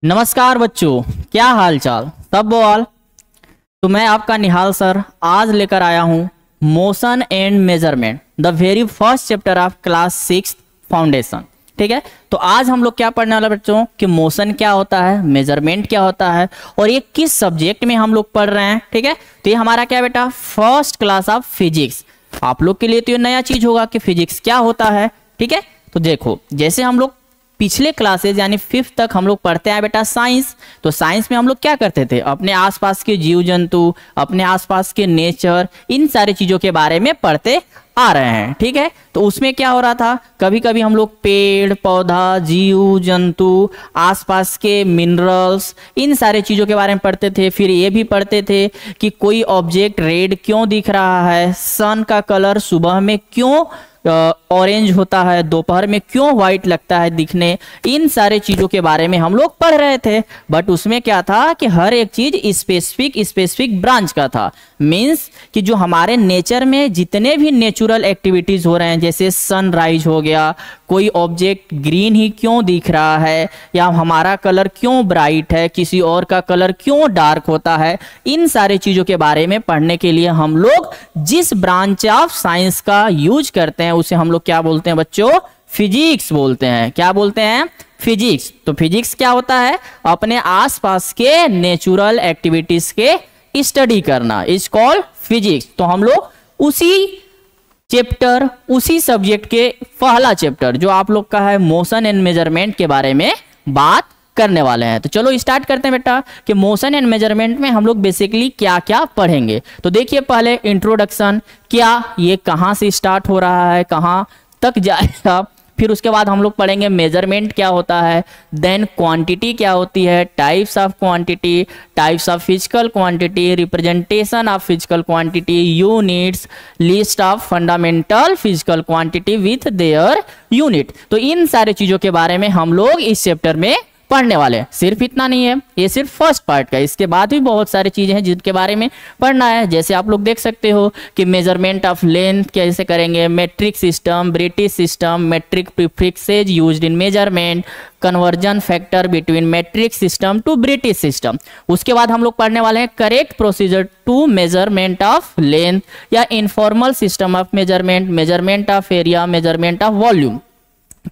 नमस्कार बच्चों, क्या हाल चाल सब बोल। तो मैं आपका निहाल सर आज लेकर आया हूँ motion and measurement the very first chapter of class 6 foundation. ठीक है, तो आज हम लोग क्या पढ़ने वाला बच्चों कि मोशन क्या होता है, मेजरमेंट क्या होता है और ये किस सब्जेक्ट में हम लोग पढ़ रहे हैं। ठीक है, तो ये हमारा क्या बेटा फर्स्ट क्लास ऑफ फिजिक्स। आप लोग के लिए तो ये नया चीज होगा कि फिजिक्स क्या होता है। ठीक है, तो देखो जैसे हम लोग पिछले क्लासेस यानी 5th तक हम लोग पढ़ते हैं बेटा साइंस। तो साइंस में हम लोग क्या करते थे, अपने आसपास के जीव जंतु, अपने आसपास के नेचर, इन सारी चीजों के बारे में पढ़ते आ रहे हैं। ठीक है, तो उसमें क्या हो रहा था, कभी कभी हम लोग पेड़ पौधा, जीव जंतु, आसपास के मिनरल्स, इन सारे चीजों के बारे में पढ़ते थे। फिर ये भी पढ़ते थे कि कोई ऑब्जेक्ट रेड क्यों दिख रहा है, सन का कलर सुबह में क्यों ऑरेंज होता है, दोपहर में क्यों व्हाइट लगता है दिखने, इन सारे चीजों के बारे में हम लोग पढ़ रहे थे। बट उसमें क्या था कि हर एक चीज स्पेसिफिक ब्रांच का था। मींस कि जो हमारे नेचर में जितने भी नेचुरल एक्टिविटीज हो रहे हैं, जैसे सनराइज हो गया, कोई ऑब्जेक्ट ग्रीन ही क्यों दिख रहा है, या हमारा कलर क्यों ब्राइट है, किसी और का कलर क्यों डार्क होता है, इन सारे चीजों के बारे में पढ़ने के लिए हम लोग जिस ब्रांच ऑफ साइंस का यूज करते हैं उसे हम लोग क्या बोलते हैं बच्चों, फिजिक्स बोलते हैं। क्या बोलते हैं, फिजिक्स। तो फिजिक्स क्या होता है, अपने आसपास के नेचुरल एक्टिविटीज के स्टडी करना इज कॉल्ड फिजिक्स। तो हम लोग उसी चैप्टर, उसी सब्जेक्ट के पहला चैप्टर जो आप लोग का है मोशन एंड मेजरमेंट के बारे में बात करने वाले हैं। तो चलो स्टार्ट करते हैं बेटा कि मोशन एंड मेजरमेंट में हम लोग बेसिकली क्या क्या पढ़ेंगे। तो देखिए पहले इंट्रोडक्शन, क्या ये कहाँ से स्टार्ट हो रहा है, कहाँ तक जाएगा। फिर उसके बाद हम लोग पढ़ेंगे मेजरमेंट क्या होता है, देन क्वांटिटी क्या होती है, types of quantity, types of physical quantity, representation of physical quantity, units, list of fundamental physical quantity with their unit. तो इन सारे चीजों के बारे में हम लोग इस चैप्टर में पढ़ने वाले हैं। सिर्फ इतना नहीं है, ये सिर्फ फर्स्ट पार्ट का, इसके बाद भी बहुत सारी चीजें हैं जिनके बारे में पढ़ना है। जैसे आप लोग देख सकते हो कि मेजरमेंट ऑफ लेंथ कैसे करेंगे, metric system, British system, metric prefixes used in measurement, conversion factor between metric system to British system. उसके बाद हम लोग पढ़ने वाले हैं correct procedure to measurement of length या informal system of measurement, measurement of area, measurement of volume.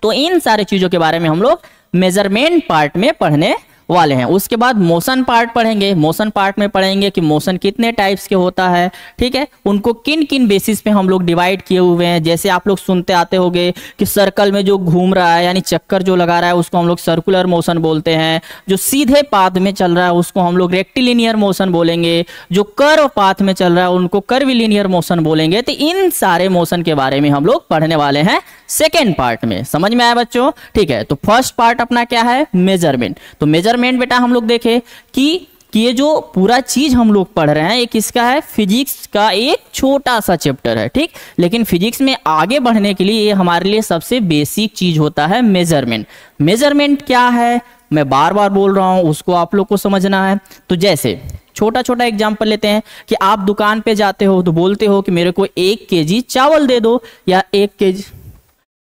तो इन सारे चीजों के बारे में हम लोग मेजरमेंट पार्ट में पढ़ने वाले हैं। उसके बाद मोशन पार्ट पढ़ेंगे। मोशन पार्ट में पढ़ेंगे कि मोशन कितने टाइप्स के होता है, ठीक है, उनको किन किन बेसिस पे हम लोग डिवाइड किए हुए हैं। जैसे आप लोग सुनते आते होंगे कि सर्कल में जो घूम रहा है यानी चक्कर जो लगा रहा है उसको हम लोग सर्कुलर मोशन बोलते हैं, जो सीधे पाथ में चल रहा है उसको हम लोग रेक्टिलिनियर मोशन बोलेंगे, जो कर्व पाथ में चल रहा है उनको कर्विलिनियर मोशन बोलेंगे। तो इन सारे मोशन के बारे में हम लोग पढ़ने वाले हैं सेकेंड पार्ट में। समझ में आया बच्चों, ठीक है। तो फर्स्ट पार्ट अपना क्या है, मेजरमेंट। तो मेजरमेंट बेटा हम लोग देखें कि ये जो पूरा चीज हम लोग पढ़ रहे हैं ये किसका है, फिजिक्स का एक छोटा सा चैप्टर है, ठीक। लेकिन फिजिक्स में आगे बढ़ने के लिए ये हमारे लिए सबसे बेसिक चीज होता है मेजरमेंट। मेजरमेंट क्या है मैं बार बार बोल रहा हूं, उसको आप लोग को समझना है। तो जैसे छोटा छोटा एग्जांपल लेते हैं कि आप दुकान पे जाते हो तो बोलते हो कि मेरे को 1 केजी चावल दे दो या 1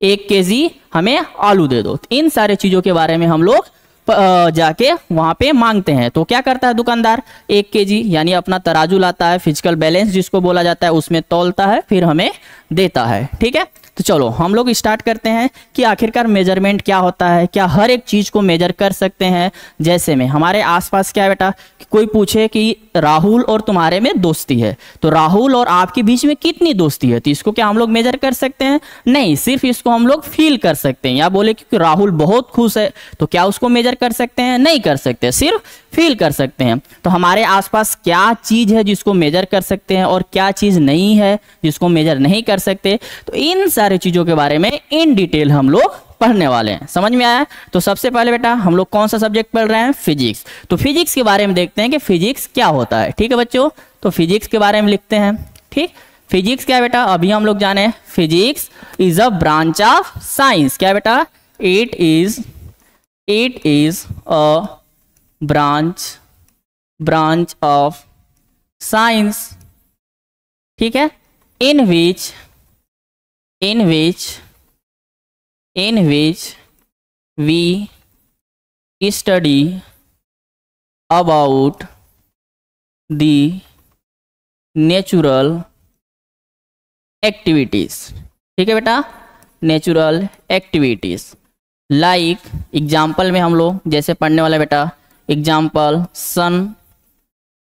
केजी हमें आलू दे दो। इन सारे चीजों के बारे में हम लोग जाके वहां पे मांगते हैं। तो क्या करता है दुकानदार, 1 केजी यानी अपना तराजू लाता है, फिजिकल बैलेंस जिसको बोला जाता है, उसमें तौलता है, फिर हमें देता है, ठीक है। तो चलो हम लोग स्टार्ट करते हैं कि आखिरकार मेजरमेंट क्या होता है, क्या हर एक चीज को मेजर कर सकते हैं। जैसे में हमारे आसपास क्या है बेटा, कि कोई पूछे कि राहुल और तुम्हारे में दोस्ती है, तो राहुल और आपके बीच में कितनी दोस्ती है, तो इसको क्या हम लोग मेजर कर सकते हैं, नहीं, सिर्फ इसको हम लोग फील कर सकते हैं। या बोले कि राहुल बहुत खुश है, तो क्या उसको मेजर कर सकते हैं, नहीं कर सकते, सिर्फ फील कर सकते हैं। तो हमारे आसपास क्या चीज है जिसको मेजर कर सकते हैं और क्या चीज नहीं है जिसको मेजर नहीं कर सकते, तो इन सारे चीजों के बारे में इन डिटेल हम लोग पढ़ने वाले हैं। समझ में आया। तो सबसे पहले बेटा हम लोग कौन सा सब्जेक्ट पढ़ रहे हैं, फिजिक्स। तो फिजिक्स के बारे में देखते हैं कि फिजिक्स क्या होता है, ठीक है बच्चों। तो फिजिक्स के बारे में लिखते हैं, ठीक। फिजिक्स क्या बेटा, अभी हम लोग जाने, physics is a branch of science. क्या बेटा, it is a branch of science, ठीक है, in which we study about the natural activities. ठीक है बेटा, नेचुरल एक्टिविटीज लाइक एग्जाम्पल में हम लोग जैसे पढ़ने वाला बेटा, example sun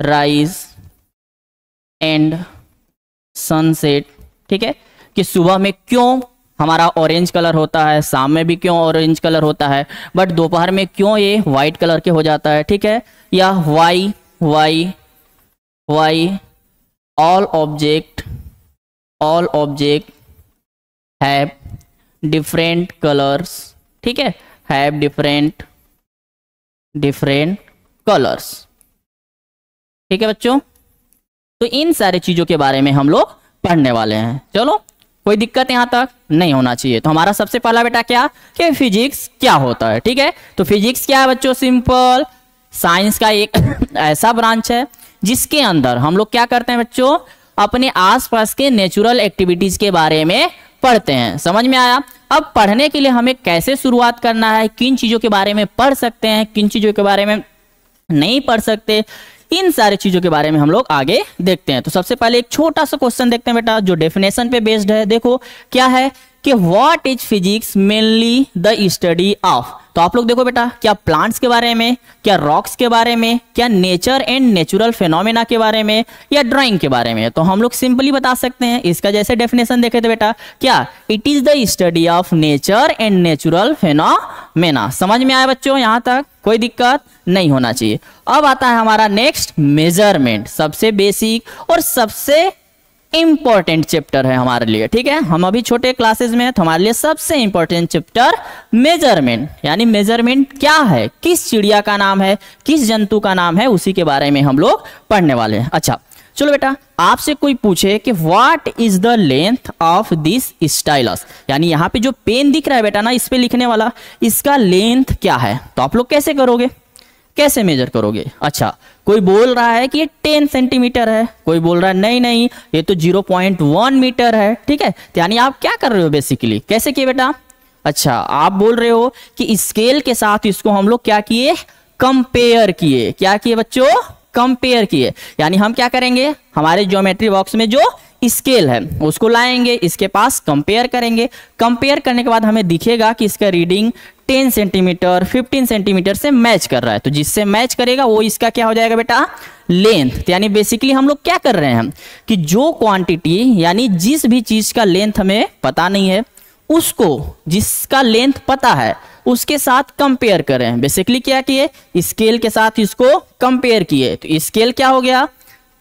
rise and sunset. ठीक है, कि सुबह में क्यों हमारा ऑरेंज कलर होता है, शाम में भी क्यों ऑरेंज कलर होता है, बट दोपहर में क्यों ये व्हाइट कलर के हो जाता है। ठीक है, या why all object have different colours. ठीक है, हैव डिफरेंट कलर्स। ठीक है बच्चों, तो इन सारे चीजों के बारे में हम लोग पढ़ने वाले हैं। चलो, कोई दिक्कत यहां तक नहीं होना चाहिए। तो हमारा सबसे पहला बेटा क्या कि फिजिक्स क्या होता है। ठीक है, तो फिजिक्स क्या है बच्चों, सिंपल साइंस का एक ऐसा ब्रांच है जिसके अंदर हम लोग क्या करते हैं बच्चों, अपने आसपास के नेचुरल एक्टिविटीज के बारे में पढ़ते हैं। समझ में आया। अब पढ़ने के लिए हमें कैसे शुरुआत करना है, किन चीजों के बारे में पढ़ सकते हैं, किन चीजों के बारे में नहीं पढ़ सकते, इन सारी चीजों के बारे में हम लोग आगे देखते हैं। तो सबसे पहले एक छोटा सा क्वेश्चन देखते हैं बेटा, जो डेफिनेशन पे बेस्ड है। देखो क्या है कि what is physics mainly the study of. तो आप लोग देखो बेटा, क्या प्लांट्स के बारे में, क्या रॉक्स के बारे में, क्या नेचर एंड नेचुरल फेनोमेना के बारे में, या ड्राइंग के बारे में। तो हम लोग सिंपली बता सकते हैं, इसका जैसे डेफिनेशन देखे थे बेटा, क्या it is the study of nature and natural phenomena. समझ में आया बच्चों, यहां तक कोई दिक्कत नहीं होना चाहिए। अब आता है हमारा नेक्स्ट मेजरमेंट, सबसे बेसिक और सबसे इंपॉर्टेंट चैप्टर है हमारे लिए। ठीक है, हम अभी छोटे क्लासेस में हैं, तो हमारे लिए सबसे इंपॉर्टेंट चैप्टर मेजरमेंट, यानी मेजरमेंट क्या है, किस चिड़िया का नाम है, किस जंतु का नाम है, उसी के बारे में हम लोग पढ़ने वाले हैं। अच्छा चलो बेटा, आपसे कोई पूछे कि what is the length of this stylus, यानी यहाँ पे जो पेन दिख रहा है बेटा ना, इस पे लिखने वाला, इसका लेंथ क्या है, तो आप लोग कैसे करोगे, कैसे मेजर करोगे। अच्छा, कोई बोल रहा है कि ये 10 सेंटीमीटर है, कोई बोल रहा है नहीं नहीं ये तो 0.1 मीटर है। ठीक है, तो यानी आप क्या कर रहे हो बेसिकली, कैसे किए बेटा। अच्छा, आप बोल रहे हो कि स्केल के साथ इसको हम लोग क्या किए, कंपेयर किए। क्या किए बच्चों, कंपेयर किए। यानी हम क्या करेंगे, हमारे ज्योमेट्री बॉक्स में जो स्केल है उसको लाएंगे, इसके पास कंपेयर करेंगे। कंपेयर करने के बाद हमें दिखेगा कि इसका रीडिंग 10 सेंटीमीटर 15 सेंटीमीटर से मैच कर रहा है, तो जिससे मैच करेगा वो इसका क्या हो जाएगा बेटा, लेंथ। यानी बेसिकली हम लोग क्या कर रहे हैं कि जो क्वांटिटी, यानी जिस भी चीज का लेंथ हमें पता नहीं है, उसको जिसका लेंथ पता है उसके साथ कंपेयर करें। बेसिकली क्या किए, स्केल के साथ इसको कंपेयर किए। तो स्केल क्या हो गया,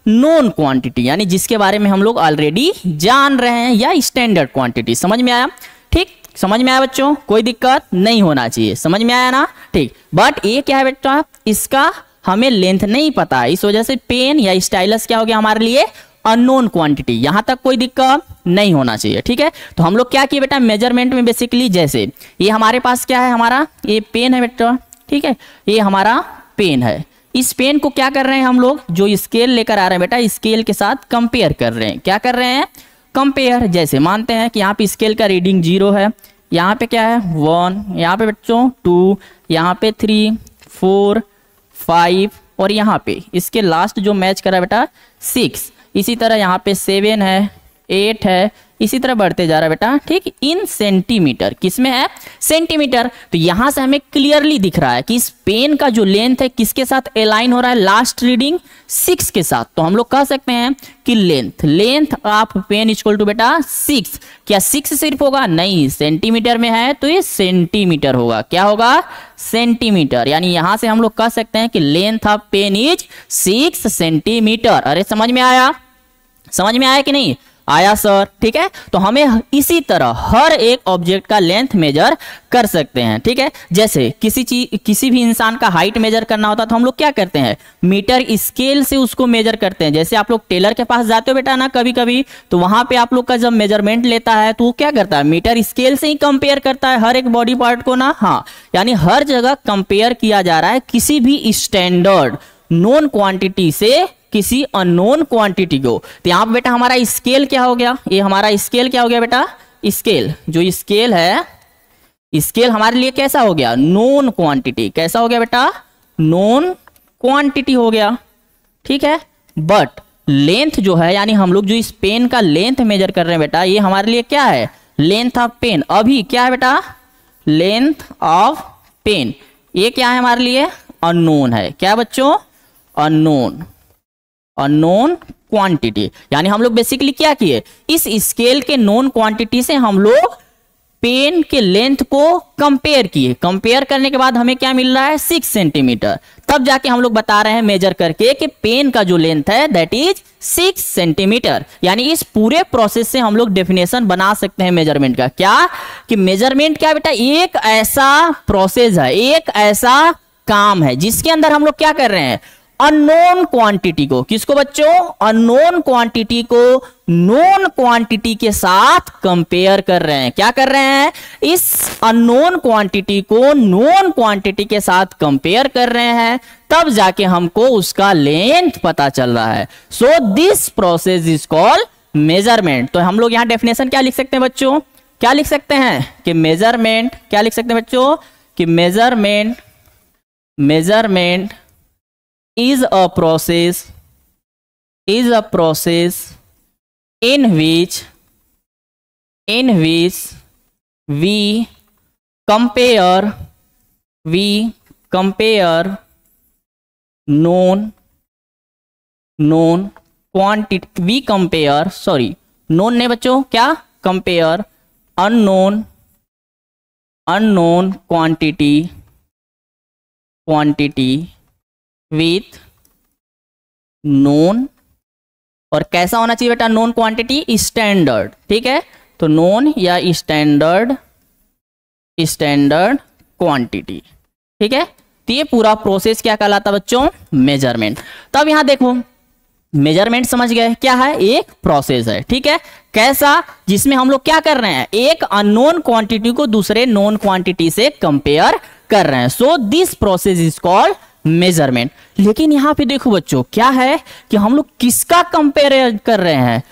नोन क्वांटिटी, यानी जिसके बारे में हम लोग ऑलरेडी जान रहे हैं, या स्टैंडर्ड क्वांटिटी। समझ में आया। ठीक, समझ में आया बच्चों, कोई दिक्कत नहीं होना चाहिए। समझ में आया ना। ठीक, बट ये क्या है बेटा, इसका हमें लेंथ नहीं पता है, इस वजह से पेन या स्टाइलस क्या हो गया हमारे लिए, अननोन क्वांटिटी। यहां तक कोई दिक्कत नहीं होना चाहिए। ठीक है, तो हम लोग क्या किए बेटा, मेजरमेंट में बेसिकली जैसे ये हमारे पास क्या है, हमारा ये पेन है बेटा। ठीक है, ये हमारा पेन है, इस पेन को क्या कर रहे हैं हम लोग, जो स्केल लेकर आ रहे हैं बेटा, स्केल के साथ कंपेयर कर रहे हैं। क्या कर रहे हैं, कंपेयर। जैसे मानते हैं कि यहाँ पे स्केल का रीडिंग 0 है, यहाँ पे क्या है 1, यहाँ पे बच्चों 2, यहाँ पे 3, 4, 5, और यहाँ पे इसके लास्ट जो मैच करा बेटा 6। इसी तरह यहाँ पे 7 है, 8 है, इसी तरह बढ़ते जा रहा है बेटा। ठीक, इन सेंटीमीटर, किसमें है, सेंटीमीटर। तो यहां से हमें क्लियरली दिख रहा है कि इस पेन का जो लेंथ है किसके साथ अलाइन हो रहा है, लास्ट रीडिंग 6 के साथ। तो हम लोग कह सकते हैं कि length of pen equal to बेटा 6। क्या 6 सिर्फ होगा, नहीं, सेंटीमीटर में है तो ये सेंटीमीटर होगा। क्या होगा, सेंटीमीटर। यानी यहां से हम लोग कह सकते हैं कि length of pen is 6 centimetre. अरे समझ में आया, समझ में आया कि नहीं आया सर। ठीक है, तो हमें इसी तरह हर एक ऑब्जेक्ट का लेंथ मेजर कर सकते हैं। ठीक है, जैसे किसी भी इंसान का हाइट मेजर करना होता तो हम लोग क्या करते हैं, मीटर स्केल से उसको मेजर करते हैं। जैसे आप लोग टेलर के पास जाते हो बेटा ना कभी कभी, तो वहां पे आप लोग का जब मेजरमेंट लेता है तो वो क्या करता है, मीटर स्केल से ही कंपेयर करता है हर एक बॉडी पार्ट को ना। हाँ, यानी हर जगह कंपेयर किया जा रहा है किसी भी स्टैंडर्ड नोन क्वांटिटी से किसी अननोन क्वांटिटी को। तो यहाँ बेटा हमारा स्केल क्या हो गया, ये हमारा स्केल क्या हो गया बेटा, स्केल जो स्केल है, स्केल हमारे लिए कैसा हो गया, नोन क्वांटिटी। कैसा हो गया बेटा, नोन क्वांटिटी हो गया, ठीक है। बट लेंथ जो है, यानी हम लोग जो इस पेन का लेंथ मेजर कर रहे हैं बेटा, ये हमारे लिए क्या है, लेंथ ऑफ पेन। अभी क्या है बेटा, लेंथ ऑफ पेन, ये क्या है हमारे लिए, अननोन है। क्या बच्चों, अननोन, अननोन क्वांटिटी। यानी हम लोग बेसिकली क्या किए, इस स्केल के नोन क्वांटिटी से हम लोग पेन के लेंथ को कंपेयर किए। कंपेयर करने के बाद हमें क्या मिल रहा है, 6 सेंटीमीटर। तब जाके हम लोग बता रहे हैं मेजर करके कि पेन का जो लेंथ है दैट इज 6 सेंटीमीटर। यानी इस पूरे प्रोसेस से हम लोग डेफिनेशन बना सकते हैं मेजरमेंट का। क्या कि मेजरमेंट क्या बेटा, एक ऐसा प्रोसेस है, एक ऐसा काम है जिसके अंदर हम लोग क्या कर रहे हैं, अननोन क्वांटिटी को, किसको बच्चों, अननोन क्वांटिटी को नोन क्वांटिटी के साथ कंपेयर कर रहे हैं। क्या कर रहे हैं, इस अननोन क्वांटिटी को नोन क्वांटिटी के साथ कंपेयर कर रहे हैं, तब जाके हमको उसका लेंथ पता चल रहा है। So this process is called measurement. तो हम लोग यहां डेफिनेशन क्या लिख सकते हैं बच्चों, क्या लिख सकते हैं कि मेजरमेंट, क्या लिख सकते हैं बच्चों कि measurement, measurement is a process in which we compare known quantity, we compare, sorry known नहीं बच्चों, क्या, compare unknown quantity with known, और कैसा होना चाहिए बेटा, नोन क्वांटिटी, स्टैंडर्ड, ठीक है। तो नोन या स्टैंडर्ड क्वांटिटी, ठीक है। तो ये पूरा प्रोसेस क्या कहलाता बच्चों, मेजरमेंट। तब यहां देखो, मेजरमेंट समझ गए क्या है, एक प्रोसेस है, ठीक है। कैसा, जिसमें हम लोग क्या कर रहे हैं, एक अननोन क्वांटिटी को दूसरे नोन क्वांटिटी से कंपेयर कर रहे हैं। So this process is called measurement. लेकिन यहां पे देखो बच्चों, क्या है कि हम लोग किसका कंपेयर कर रहे हैं,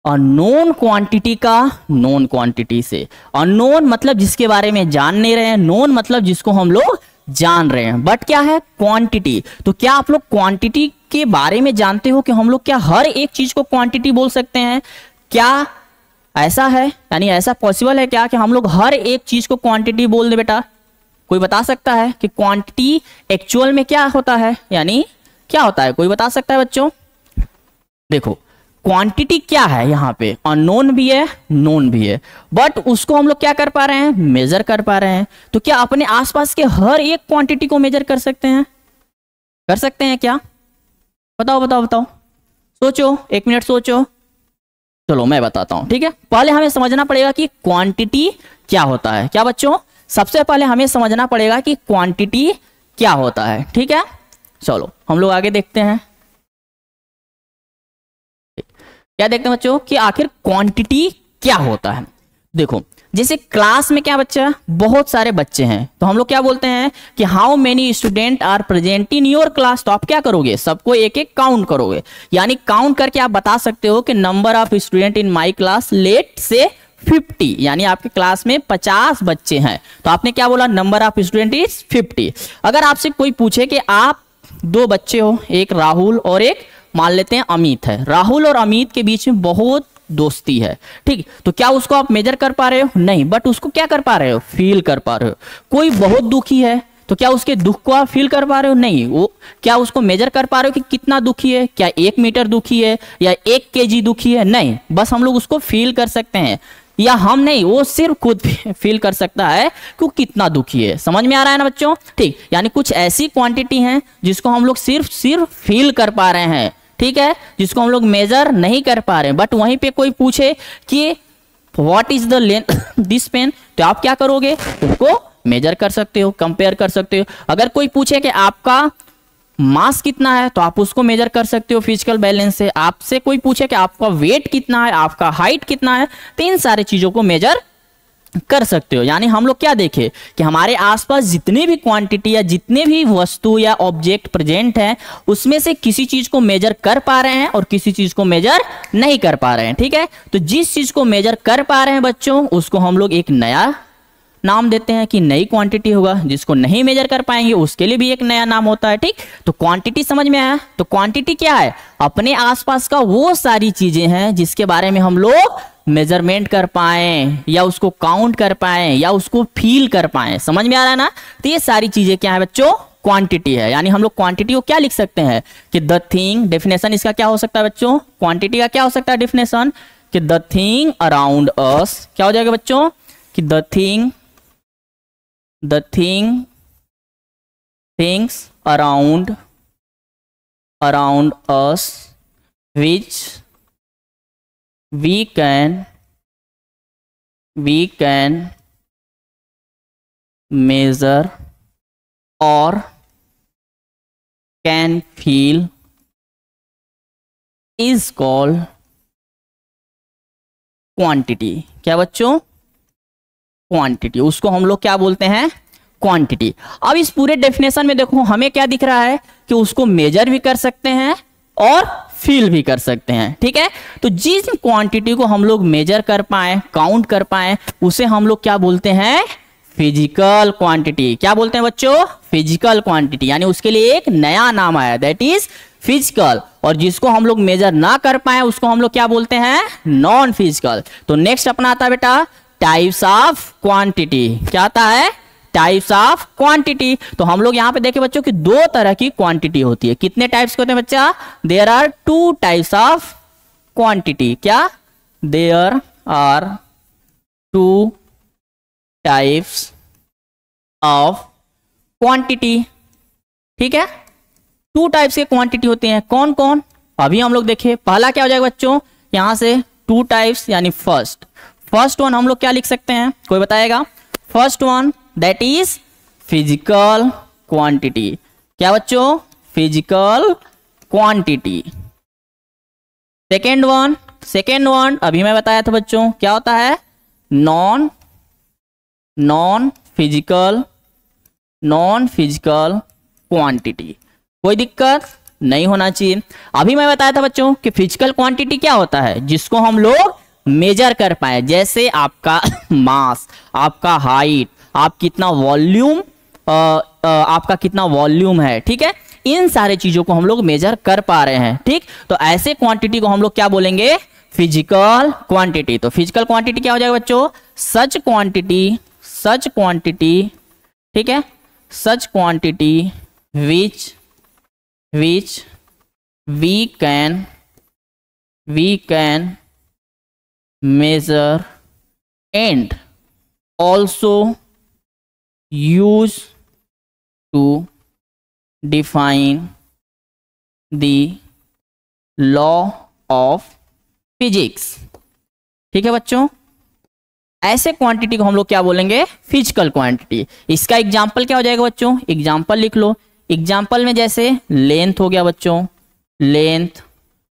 अननोन क्वांटिटी का नोन क्वांटिटी से। अननोन मतलब जिसके बारे में जान नहीं रहे हैं, नोन मतलब जिसको हम लोग जान रहे हैं। बट क्या है, क्वांटिटी। तो क्या आप लोग क्वांटिटी के बारे में जानते हो कि हम लोग क्या हर एक चीज को क्वांटिटी बोल सकते हैं, क्या ऐसा है, यानी ऐसा पॉसिबल है क्या कि हम लोग हर एक चीज को क्वांटिटी बोल दे बेटा? कोई बता सकता है कि क्वांटिटी एक्चुअल में क्या होता है, यानी क्या होता है, कोई बता सकता है बच्चों? देखो क्वांटिटी क्या है, यहाँ पे अननोन भी है नोन भी है, बट उसको हम लोग क्या कर पा रहे हैं, मेजर कर पा रहे हैं। तो क्या अपने आसपास के हर एक क्वांटिटी को मेजर कर सकते हैं, कर सकते हैं क्या? बताओ बताओ बताओ, सोचो, 1 मिनट सोचो। चलो मैं बताता हूं, ठीक है। पहले हमें समझना पड़ेगा कि क्वांटिटी क्या होता है। क्या बच्चों? सबसे पहले हमें समझना पड़ेगा कि क्वांटिटी क्या होता है, ठीक है। चलो हम लोग आगे देखते हैं, क्या देखते हैं बच्चों कि आखिर क्वांटिटी क्या होता है। देखो जैसे क्लास में क्या बच्चा, बहुत सारे बच्चे हैं, तो हम लोग क्या बोलते हैं कि how many student are present in your class. तो आप क्या करोगे, सबको एक एक काउंट करोगे, यानी काउंट करके आप बता सकते हो कि number of student in my class let's say 50, यानी आपके क्लास में 50 बच्चे हैं, तो आपने क्या बोला, नंबर ऑफ स्टूडेंट इज 50। अगर आपसे कोई पूछे कि आप 2 बच्चे हो, एक राहुल और एक मान लेते हैं अमित है, राहुल और अमित के बीच में बहुत दोस्ती है, ठीक, तो क्या उसको आप मेजर कर पा रहे हो? नहीं, बट उसको क्या कर पा रहे हो, फील कर पा रहे हो। कोई बहुत दुखी है, तो क्या उसके दुख को आप फील कर पा रहे हो? नहीं। वो क्या उसको मेजर कर पा रहे हो कि कितना दुखी है, क्या 1 मीटर दुखी है या 1 केजी दुखी है? नहीं, बस हम लोग उसको फील कर सकते हैं, या हम नहीं, वो सिर्फ खुद फील कर सकता है कि कितना दुखी है। समझ में आ रहा है ना बच्चों? ठीक, यानी कुछ ऐसी क्वांटिटी हैं जिसको हम लोग सिर्फ फील कर पा रहे हैं, ठीक है, जिसको हम लोग मेजर नहीं कर पा रहे हैं। बट वहीं पे कोई पूछे कि what is the length this pen, तो आप क्या करोगे, उसको मेजर कर सकते हो, कंपेयर कर सकते हो। अगर कोई पूछे कि आपका मास कितना है, तो आप उसको मेजर कर सकते हो फिजिकल बैलेंस से। आपसे कोई पूछे कि आपका वेट कितना है, आपका हाइट कितना है, तो इन सारी चीजों को मेजर कर सकते हो। यानी हम लोग क्या देखे कि हमारे आसपास जितनी भी क्वांटिटी या जितने भी वस्तु या ऑब्जेक्ट प्रेजेंट हैं, उसमें से किसी चीज को मेजर कर पा रहे हैं और किसी चीज को मेजर नहीं कर पा रहे हैं, ठीक है। तो जिस चीज को मेजर कर पा रहे हैं बच्चों, उसको हम लोग एक नया नाम देते हैं कि नई क्वांटिटी होगा, जिसको नहीं मेजर कर पाएंगे उसके लिए भी एक नया नाम होता है। ठीक, तो क्वांटिटी समझ में आया। तो क्वांटिटी क्या है? अपने आसपास का वो सारी चीजें हैं जिसके बारे में हम लोग मेजरमेंट कर पाए, या उसको काउंट कर पाए, या उसको फील कर पाए। समझ में आ रहा है ना? तो ये सारी चीजें क्या है बच्चों? क्वांटिटी है। यानी हम लोग क्वांटिटी को क्या लिख सकते हैं कि द थिंग, डेफिनेशन इसका क्या हो सकता है बच्चों? क्वांटिटी का क्या हो सकता है डेफिनेशन? कि द थिंग अराउंड अस, क्या हो जाएगा बच्चों? कि the things around us which we can measure or can feel is called quantity। क्या बच्चों? क्वांटिटी, उसको हम लोग क्या बोलते हैं? क्वांटिटी। अब इस पूरे डेफिनेशन में देखो हमें क्या दिख रहा है कि उसको मेजर भी कर सकते हैं और फील भी कर सकते हैं। ठीक है, तो जिस क्वांटिटी को हम लोग मेजर कर पाए, काउंट कर पाए, उसे हम लोग क्या बोलते हैं? Physical quantity. क्या बोलते हैं बच्चों? Physical quantity. यानी उसके लिए एक नया नाम आया, दैट इज फिजिकल। और जिसको हम लोग मेजर ना कर पाए उसको हम लोग क्या बोलते हैं? Non physical. तो नेक्स्ट अपना आता है बेटा टाइप्स ऑफ क्वांटिटी। क्या आता है? Types of quantity. तो हम लोग यहां पे देखें बच्चों कि दो तरह की क्वांटिटी होती है। कितने टाइप्स के होते हैं बच्चा? There are 2 types of quantity. क्या? There are 2 types of quantity. ठीक है, 2 टाइप्स के क्वांटिटी होते हैं। कौन कौन? अभी हम लोग देखें। पहला क्या हो जाएगा बच्चों? यहां से 2 टाइप्स, यानी फर्स्ट वन हम लोग क्या लिख सकते हैं? कोई बताएगा? First one that is physical quantity. क्या बच्चों? Physical quantity. सेकेंड वन अभी मैं बताया था बच्चों, क्या होता है? Non physical quantity. कोई दिक्कत नहीं होना चाहिए। अभी मैं बताया था बच्चों कि फिजिकल क्वांटिटी क्या होता है? जिसको हम लोग मेजर कर पाए, जैसे आपका मास, आपका हाइट, आप कितना वॉल्यूम, आपका कितना वॉल्यूम है। ठीक है, इन सारे चीजों को हम लोग मेजर कर पा रहे हैं। ठीक, तो ऐसे क्वांटिटी को हम लोग क्या बोलेंगे? Physical quantity. तो फिजिकल क्वांटिटी क्या हो जाएगा बच्चों? Such quantity. ठीक है, such quantity which we can measure and also use to define the law of physics। ठीक है बच्चों, ऐसे क्वांटिटी को हम लोग क्या बोलेंगे? Physical quantity. इसका एग्जांपल क्या हो जाएगा बच्चों? एग्जांपल लिख लो। एग्जांपल में जैसे लेंथ हो गया बच्चों, लेंथ,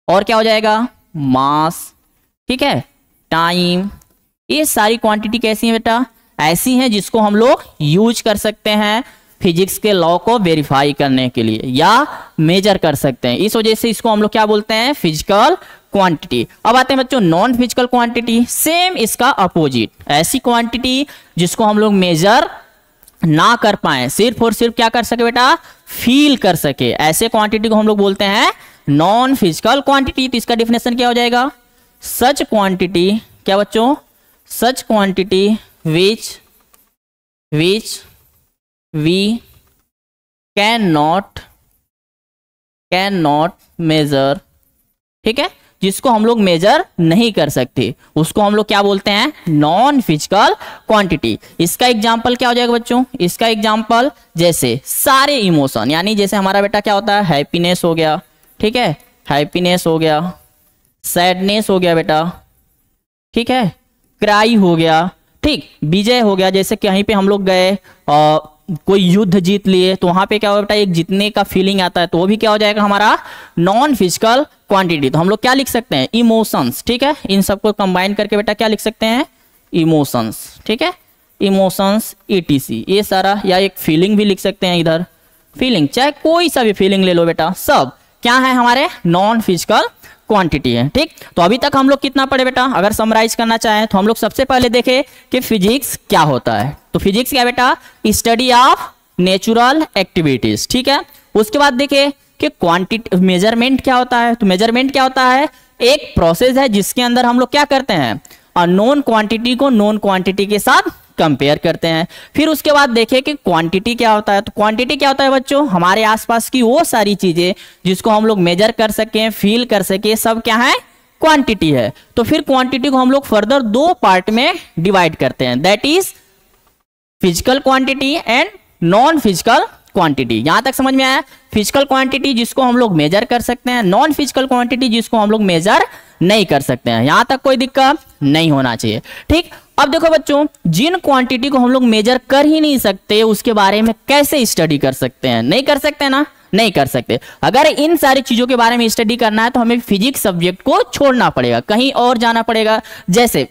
और क्या हो जाएगा? मास। ठीक है, टाइम। ये सारी क्वांटिटी कैसी है बेटा? ऐसी हैं जिसको हम लोग यूज कर सकते हैं फिजिक्स के लॉ को वेरीफाई करने के लिए, या मेजर कर सकते हैं। इस वजह से इसको हम लोग क्या बोलते हैं? Physical quantity. अब आते हैं बच्चों नॉन फिजिकल क्वांटिटी। सेम इसका अपोजिट, ऐसी क्वांटिटी जिसको हम लोग मेजर ना कर पाए, सिर्फ और सिर्फ क्या कर सके बेटा? फील कर सके। ऐसे क्वांटिटी को हम लोग बोलते हैं नॉन फिजिकल क्वांटिटी। तो इसका डेफिनेशन क्या हो जाएगा? Such quantity. क्या बच्चों? Such quantity which we can not measure. ठीक है, जिसको हम लोग मेजर नहीं कर सकते उसको हम लोग क्या बोलते हैं? Non physical quantity. इसका एग्जांपल क्या हो जाएगा बच्चों? इसका एग्जांपल जैसे सारे इमोशन, यानी जैसे हमारा बेटा क्या होता है? हैप्पीनेस हो गया। ठीक है, हैप्पीनेस हो गया, सैडनेस हो गया बेटा। ठीक है, क्राई हो गया। ठीक, विजय हो गया। जैसे कहीं पे हम लोग गए, कोई युद्ध जीत लिए, तो वहां पे क्या होगा बेटा? एक जीतने का फीलिंग आता है, तो वो भी क्या हो जाएगा? हमारा नॉन फिजिकल क्वांटिटी। तो हम लोग क्या लिख सकते हैं? इमोशंस। ठीक है, इन सबको कंबाइन करके बेटा क्या लिख सकते हैं? इमोशंस। ठीक है, इमोशंस ETC, ये सारा, या एक फीलिंग भी लिख सकते हैं इधर। फीलिंग, चाहे कोई सा भी फीलिंग ले लो बेटा, सब क्या है? हमारे नॉन फिजिकल क्वांटिटी है। ठीक, तो अभी तक हम लोग कितना पढ़े बेटा, अगर समराइज करना चाहें तो हम लोग सबसे पहले देखें कि फिजिक्स क्या होता है। तो फिजिक्स क्या बेटा, स्टडी ऑफ नेचुरल एक्टिविटीज। ठीक है, उसके बाद देखें कि क्वांटिटी मेजरमेंट क्या होता है। तो मेजरमेंट क्या होता है, एक प्रोसेस है जिसके अंदर हम लोग क्या करते हैं, अननोन क्वांटिटी को नोन क्वांटिटी के साथ कंपेयर करते हैं। फिर उसके बाद देखें कि क्वांटिटी क्या होता है। तो क्वांटिटी क्या होता है बच्चों, हमारे आसपास की वो सारी चीजें जिसको हम लोग मेजर कर सकें, फील कर सके, सब क्या है, क्वांटिटी है। तो फिर क्वांटिटी को हम लोग फर्दर दो पार्ट में डिवाइड करते हैं, that is physical quantity and non physical quantity. यहां तक समझ में आया। फिजिकल क्वांटिटी जिसको हम लोग मेजर कर सकते हैं, नॉन फिजिकल क्वांटिटी जिसको हम लोग मेजर नहीं कर सकते हैं। यहां तक कोई दिक्कत नहीं होना चाहिए। ठीक, अब देखो बच्चों, जिन क्वांटिटी को हम लोग मेजर कर ही नहीं सकते उसके बारे में कैसे स्टडी कर सकते हैं, नहीं कर सकते ना, नहीं कर सकते। अगर इन सारी चीजों के बारे में स्टडी करना है तो हमें फिजिक्स सब्जेक्ट को छोड़ना पड़ेगा, कहीं और जाना पड़ेगा। जैसे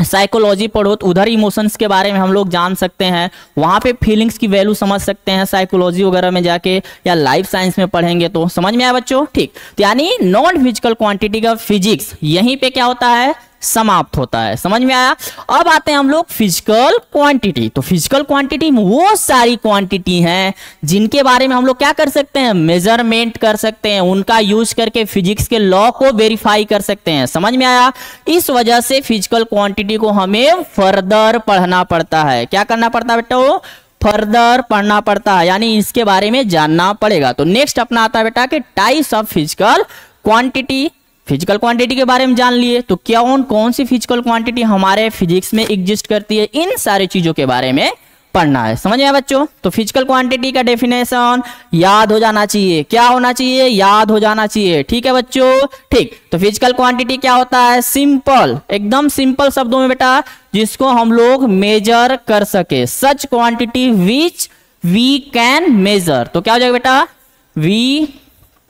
साइकोलॉजी पढ़ो तो उधर इमोशंस के बारे में हम लोग जान सकते हैं, वहां पे फीलिंग्स की वैल्यू समझ सकते हैं साइकोलॉजी वगैरह में जाके, या लाइफ साइंस में पढ़ेंगे तो। समझ में आया बच्चों। ठीक, तो यानी नॉन फिजिकल क्वांटिटी का फिजिक्स यहीं पे क्या होता है, समाप्त होता है। समझ में आया। अब आते हैं हम लोग फिजिकल क्वांटिटी। तो फिजिकल क्वांटिटी में वो सारी क्वांटिटी हैं जिनके बारे में हम लोग क्या कर सकते हैं, मेजरमेंट कर सकते हैं, उनका यूज करके फिजिक्स के लॉ को वेरीफाई कर सकते हैं। समझ में आया। इस वजह से फिजिकल क्वांटिटी को हमें फर्दर पढ़ना पड़ता है। क्या करना पड़ता है बेटा, वो फर्दर पढ़ना पड़ता है, यानी इसके बारे में जानना पड़ेगा। तो नेक्स्ट अपना आता है बेटा कि types of physical quantity. Physical quantity के बारे में जान लिए, तो क्या कौन सी फिजिकल क्वांटिटी हमारे फिजिक्स में एग्जिस्ट करती है, इन सारी चीजों के बारे में पढ़ना है। समझ में आया बच्चों। तो फिजिकल क्वांटिटी का डेफिनेशन याद हो जाना चाहिए। क्या होना चाहिए, याद हो जाना चाहिए। ठीक है बच्चों। ठीक, तो फिजिकल क्वांटिटी क्या होता है, सिंपल, एकदम सिंपल शब्दों में बेटा, जिसको हम लोग मेजर कर सके, such quantity which we can measure. तो क्या हो जाएगा बेटा, वी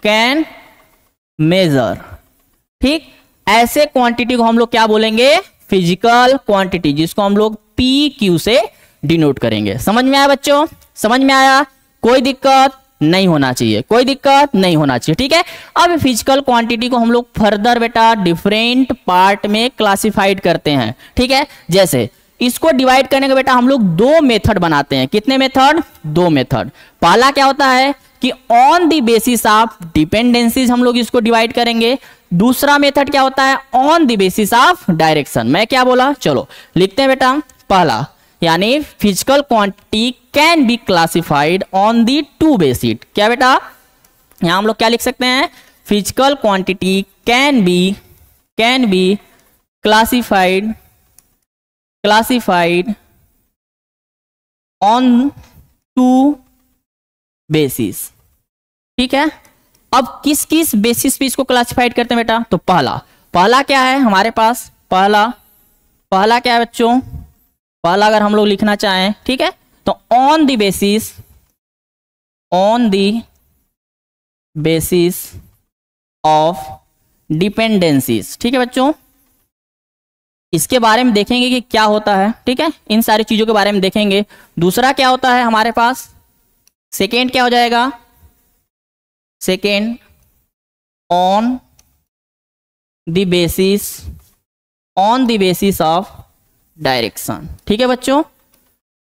कैन मेजर। ठीक, ऐसे क्वांटिटी को हम लोग क्या बोलेंगे, फिजिकल क्वांटिटी, जिसको हम लोग PQ से डिनोट करेंगे। समझ में आया बच्चों, समझ में आया। कोई दिक्कत नहीं होना चाहिए, कोई दिक्कत नहीं होना चाहिए। ठीक है, अब फिजिकल क्वांटिटी को हम लोग फर्दर बेटा डिफरेंट पार्ट में क्लासिफाइड करते हैं। ठीक है, जैसे इसको डिवाइड करने का बेटा हम लोग दो मेथड बनाते हैं। कितने मेथड, दो मेथड। पहला क्या होता है कि on the basis of dependencies हम लोग इसको डिवाइड करेंगे। दूसरा मेथड क्या होता है, on the basis of direction. मैं क्या बोला, चलो लिखते हैं बेटा। पहला यानी physical quantity can be classified on the two basis. क्या बेटा, यहां हम लोग क्या लिख सकते हैं, physical quantity can be classified on two basis. ठीक है, अब किस किस बेसिस पे इसको क्लासिफाइड करते हैं बेटा, तो पहला क्या है हमारे पास, पहला क्या है बच्चों, पहला अगर हम लोग लिखना चाहें, ठीक है, तो on the basis of dependencies. ठीक है बच्चों, इसके बारे में देखेंगे कि क्या होता है। ठीक है, इन सारी चीजों के बारे में देखेंगे। दूसरा क्या होता है हमारे पास, सेकेंड क्या हो जाएगा, second on the basis of direction. ठीक है बच्चों,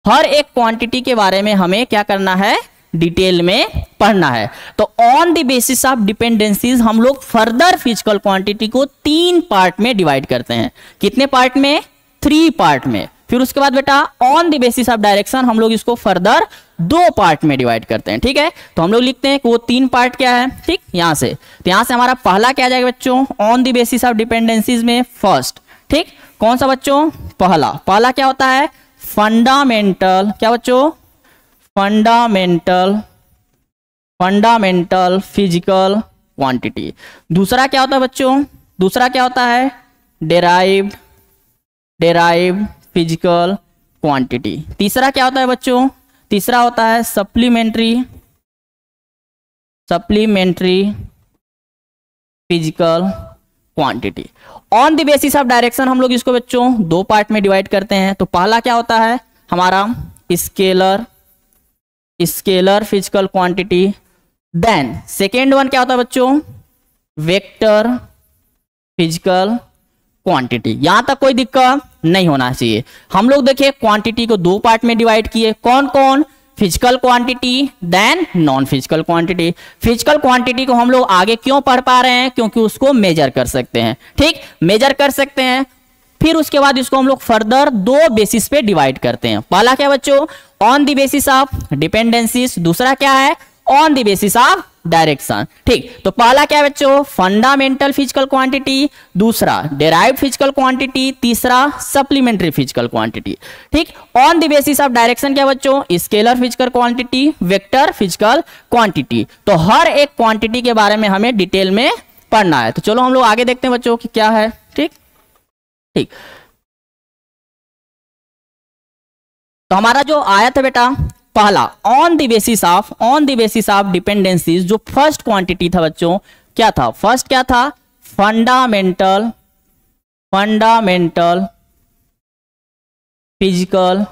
हर एक क्वांटिटी के बारे में हमें क्या करना है, डिटेल में पढ़ना है। तो on the basis of dependencies हम लोग फर्दर फिजिकल क्वांटिटी को 3 पार्ट में डिवाइड करते हैं। कितने पार्ट में, 3 पार्ट में। फिर उसके बाद बेटा on the basis of direction हम लोग इसको फर्दर 2 पार्ट में डिवाइड करते हैं। ठीक है, तो हम लोग लिखते हैं कि वो 3 पार्ट क्या है। ठीक, यहां से, तो यहां से हमारा पहला क्या आ जाएगा बच्चों, on the basis of dependencies में फर्स्ट। ठीक, कौन सा बच्चों, पहला क्या होता है, फंडामेंटल, क्या बच्चों, फंडामेंटल फिजिकल क्वांटिटी। दूसरा क्या होता है बच्चों, दूसरा क्या होता है, डेराइव्ड फिजिकल क्वांटिटी। तीसरा क्या होता है बच्चों, तीसरा होता है supplementary physical quantity. On the basis of direction हम लोग इसको बच्चों 2 पार्ट में डिवाइड करते हैं। तो पहला क्या होता है हमारा scalar physical quantity. Then second one क्या होता है बच्चों, वेक्टर फिजिकल क्वांटिटी। यहां तक कोई दिक्कत नहीं होना चाहिए। हम लोग देखिए क्वांटिटी को दो पार्ट में डिवाइड किए, कौन कौन, physical quantity then non physical quantity. Physical quantity को हम लोग आगे क्यों पढ़ पा रहे हैं, क्योंकि उसको मेजर कर सकते हैं, ठीक, मेजर कर सकते हैं। फिर उसके बाद इसको हम लोग फर्दर दो बेसिस पे डिवाइड करते हैं। पहला क्या बच्चों, on the basis of dependencies, दूसरा क्या है, on the basis of direction. ठीक, तो पहला क्या है बच्चों, फंडामेंटल फिजिकल क्वांटिटी, दूसरा डेराइव्ड फिजिकल क्वांटिटी, तीसरा सप्लीमेंट्री फिजिकल क्वांटिटी। ठीक, on the basis of direction क्या बच्चों, scalar physical quantity, vector physical quantity. तो हर एक क्वांटिटी के बारे में हमें डिटेल में पढ़ना है। तो चलो हम लोग आगे देखते हैं बच्चों कि क्या है। ठीक ठीक, तो हमारा जो आया था बेटा पहला, on the basis of dependencies, जो फर्स्ट क्वांटिटी था बच्चों, क्या था, फर्स्ट क्या था, फंडामेंटल फिजिकल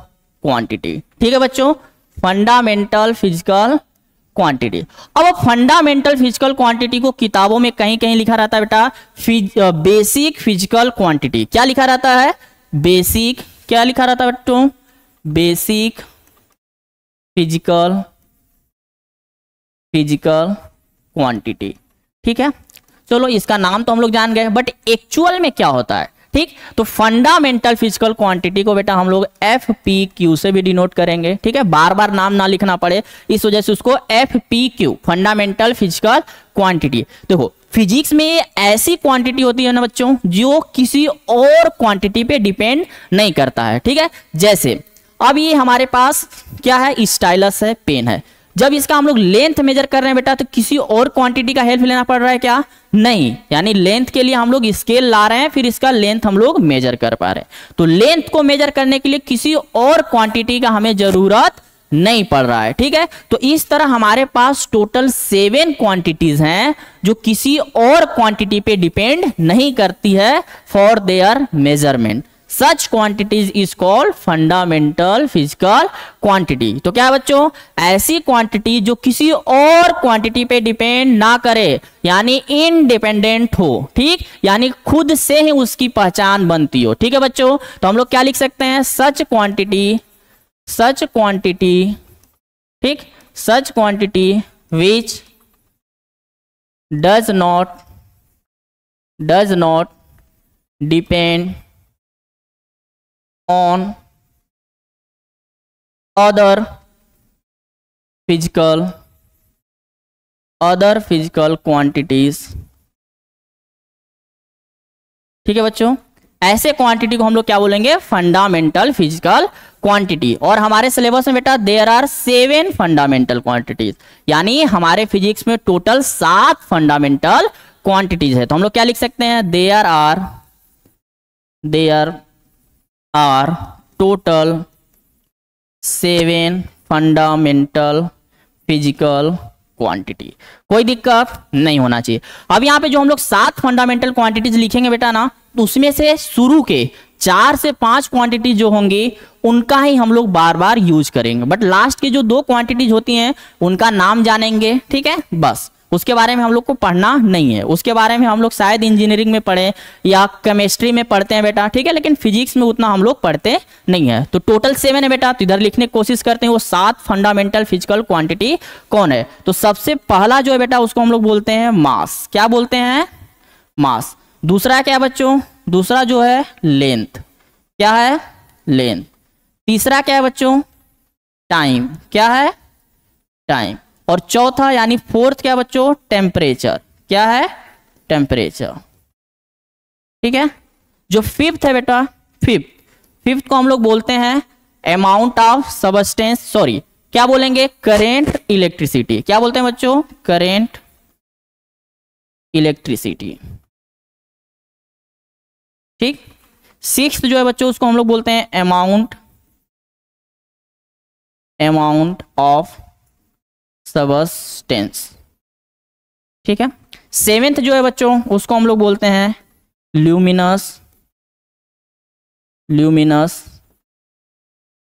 क्वांटिटी। ठीक है बच्चों, फंडामेंटल फिजिकल क्वांटिटी। अब फंडामेंटल फिजिकल क्वांटिटी को किताबों में कहीं कहीं लिखा रहता है बेटा बेसिक फिजिकल क्वांटिटी। क्या लिखा रहता है, बेसिक, क्या लिखा रहता है बच्चों, बेसिक फिजिकल क्वांटिटी। ठीक है, चलो इसका नाम तो हम लोग जान गए, बट एक्चुअल में क्या होता है। ठीक, तो फंडामेंटल फिजिकल क्वांटिटी को बेटा हम लोग FPQ से भी डिनोट करेंगे। ठीक है, बार बार नाम ना लिखना पड़े, इस वजह से उसको FPQ, फंडामेंटल फिजिकल क्वांटिटी। देखो फिजिक्स में ऐसी क्वांटिटी होती है ना बच्चों, जो किसी और क्वांटिटी पे डिपेंड नहीं करता है। ठीक है, जैसे अब ये हमारे पास क्या है, स्टाइलस है, पेन है। जब इसका हम लोग लेंथ मेजर कर रहे हैं बेटा, तो किसी और क्वांटिटी का हेल्प लेना पड़ रहा है क्या, नहीं, यानी लेंथ के लिए हम लोग स्केल ला रहे हैं, फिर इसका लेंथ हम लोग मेजर कर पा रहे हैं। तो लेंथ को मेजर करने के लिए किसी और क्वांटिटी का हमें जरूरत नहीं पड़ रहा है। ठीक है, तो इस तरह हमारे पास टोटल 7 क्वांटिटीज हैं जो किसी और क्वांटिटी पे डिपेंड नहीं करती है for their measurement. Such quantities is called fundamental physical quantity. तो क्या है बच्चों, ऐसी क्वांटिटी जो किसी और क्वांटिटी पे डिपेंड ना करे, यानी इंडिपेंडेंट हो। ठीक, यानी खुद से ही उसकी पहचान बनती हो। ठीक है बच्चों, तो हम लोग क्या लिख सकते हैं, सच क्वांटिटी, ठीक, such quantity which does not depend on other physical quantities। ठीक है बच्चों, ऐसे क्वांटिटी को हम लोग क्या बोलेंगे, फंडामेंटल फिजिकल क्वांटिटी। और हमारे सिलेबस में बेटा देयर आर 7 फंडामेंटल क्वांटिटीज, यानी हमारे फिजिक्स में टोटल 7 फंडामेंटल क्वांटिटीज है। तो हम लोग क्या लिख सकते हैं, there are total 7 fundamental physical quantity. कोई दिक्कत नहीं होना चाहिए। अब यहाँ पे जो हम लोग 7 फंडामेंटल क्वांटिटीज लिखेंगे बेटा ना, तो उसमें से शुरू के 4 से 5 क्वांटिटी जो होंगी उनका ही हम लोग बार बार यूज करेंगे, बट लास्ट की जो 2 क्वांटिटीज होती हैं उनका नाम जानेंगे। ठीक है, बस उसके बारे में हम लोग को पढ़ना नहीं है। उसके बारे में हम लोग शायद इंजीनियरिंग में पढ़े या केमिस्ट्री में पढ़ते हैं बेटा। ठीक है, लेकिन फिजिक्स में उतना हम लोग पढ़ते नहीं है। तो टोटल 7 है बेटा, तो इधर लिखने की कोशिश करते हैं वो 7 फंडामेंटल फिजिकल क्वांटिटी कौन है। तो सबसे पहला जो है बेटा उसको हम लोग बोलते हैं मास। क्या बोलते हैं, मास। दूसरा क्या है बच्चों, दूसरा जो है लेंथ। क्या है, लेंथ। तीसरा क्या है बच्चों, टाइम। क्या है, टाइम। और चौथा यानी फोर्थ क्या बच्चों, टेम्परेचर। क्या है, टेम्परेचर। ठीक है, जो फिफ्थ है बेटा, फिफ्थ को हम लोग बोलते हैं अमाउंट ऑफ सबस्टेंस, सॉरी क्या बोलेंगे, करेंट इलेक्ट्रिसिटी। क्या बोलते हैं बच्चों, करेंट इलेक्ट्रिसिटी। ठीक, सिक्स्थ जो है बच्चों उसको हम लोग बोलते हैं अमाउंट ऑफ सबस्टेंस। ठीक है, सेवेंथ जो है बच्चों उसको हम लोग बोलते हैं ल्यूमिनस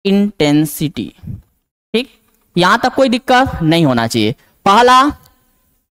इंटेंसिटी। ठीक, यहां तक कोई दिक्कत नहीं होना चाहिए। पहला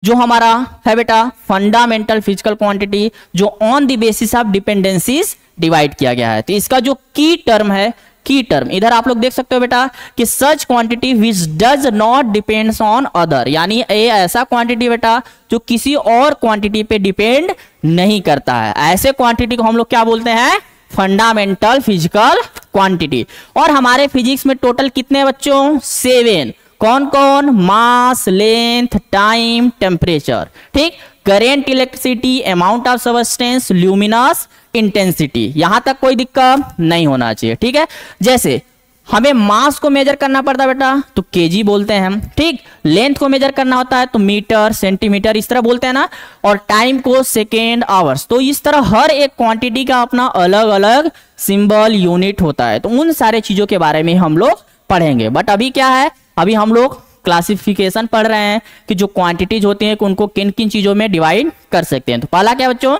जो हमारा है बेटा फंडामेंटल फिजिकल क्वांटिटी, जो on the basis of dependencies divide किया गया है। तो इसका जो की टर्म है, की टर्म इधर आप लोग देख सकते हो बेटा कि such quantity which does not depends on other, यानी ये ऐसा क्वांटिटी बेटा जो किसी और क्वांटिटी पे डिपेंड नहीं करता है, ऐसे क्वांटिटी को हम लोग क्या बोलते हैं, फंडामेंटल फिजिकल क्वांटिटी। और हमारे फिजिक्स में टोटल कितने बच्चों, 7। कौन कौन, मास, लेंथ, टाइम, टेम्परेचर, ठीक, current, electricity, amount of substance, luminous, intensity. यहां तक कोई दिक्कत नहीं होना चाहिए, ठीक है। जैसे हमें मास को मेजर करना पड़ता है बेटा तो केजी बोलते हैं हम, ठीक, लेंथ को मेजर करना होता है तो मीटर, सेंटीमीटर इस तरह बोलते हैं ना, और टाइम को सेकेंड, आवर्स। तो इस तरह हर एक क्वांटिटी का अपना अलग अलग सिंबल, यूनिट होता है। तो उन सारे चीजों के बारे में हम लोग पढ़ेंगे। बट अभी क्या है, अभी हम लोग क्लासिफिकेशन पढ़ रहे हैं कि जो क्वांटिटीज होती हैं उनको किन किन चीजों में डिवाइड कर सकते हैं। तो पहला क्या बच्चों,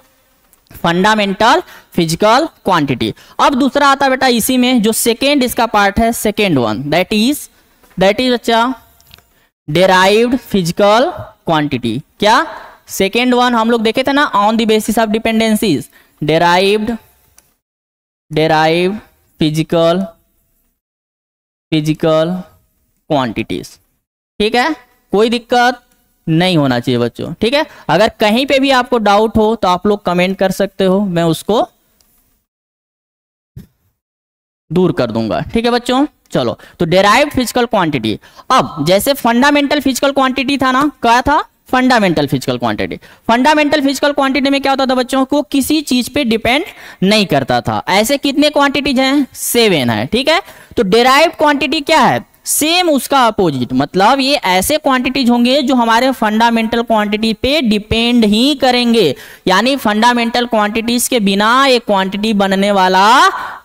फंडामेंटल फिजिकल क्वांटिटी। अब दूसरा आता है बेटा इसी में, जो सेकेंड इसका पार्ट है, सेकेंड वन, दैट इज बच्चा डेराइव्ड फिजिकल क्वांटिटी। क्या, सेकेंड वन हम लोग देखे थे ना, on the basis of dependencies, derived physical quantities, ठीक है, कोई दिक्कत नहीं होना चाहिए बच्चों, ठीक है। अगर कहीं पे भी आपको डाउट हो तो आप लोग कमेंट कर सकते हो, मैं उसको दूर कर दूंगा, ठीक है बच्चों। चलो, तो डेराइव्ड फिजिकल क्वांटिटी। अब जैसे फंडामेंटल फिजिकल क्वांटिटी था ना, क्या था, fundamental physical quantity. Fundamental physical quantity में क्या होता था बच्चों को, किसी चीज पे डिपेंड नहीं करता था। ऐसे कितने क्वांटिटीज हैं, 7 है, ठीक है। तो डेराइव्ड क्वांटिटी क्या है, सेम उसका अपोजिट, मतलब ये ऐसे क्वांटिटीज होंगे जो हमारे फंडामेंटल क्वांटिटी पे डिपेंड ही करेंगे, यानी फंडामेंटल क्वांटिटीज के बिना एक क्वांटिटी बनने वाला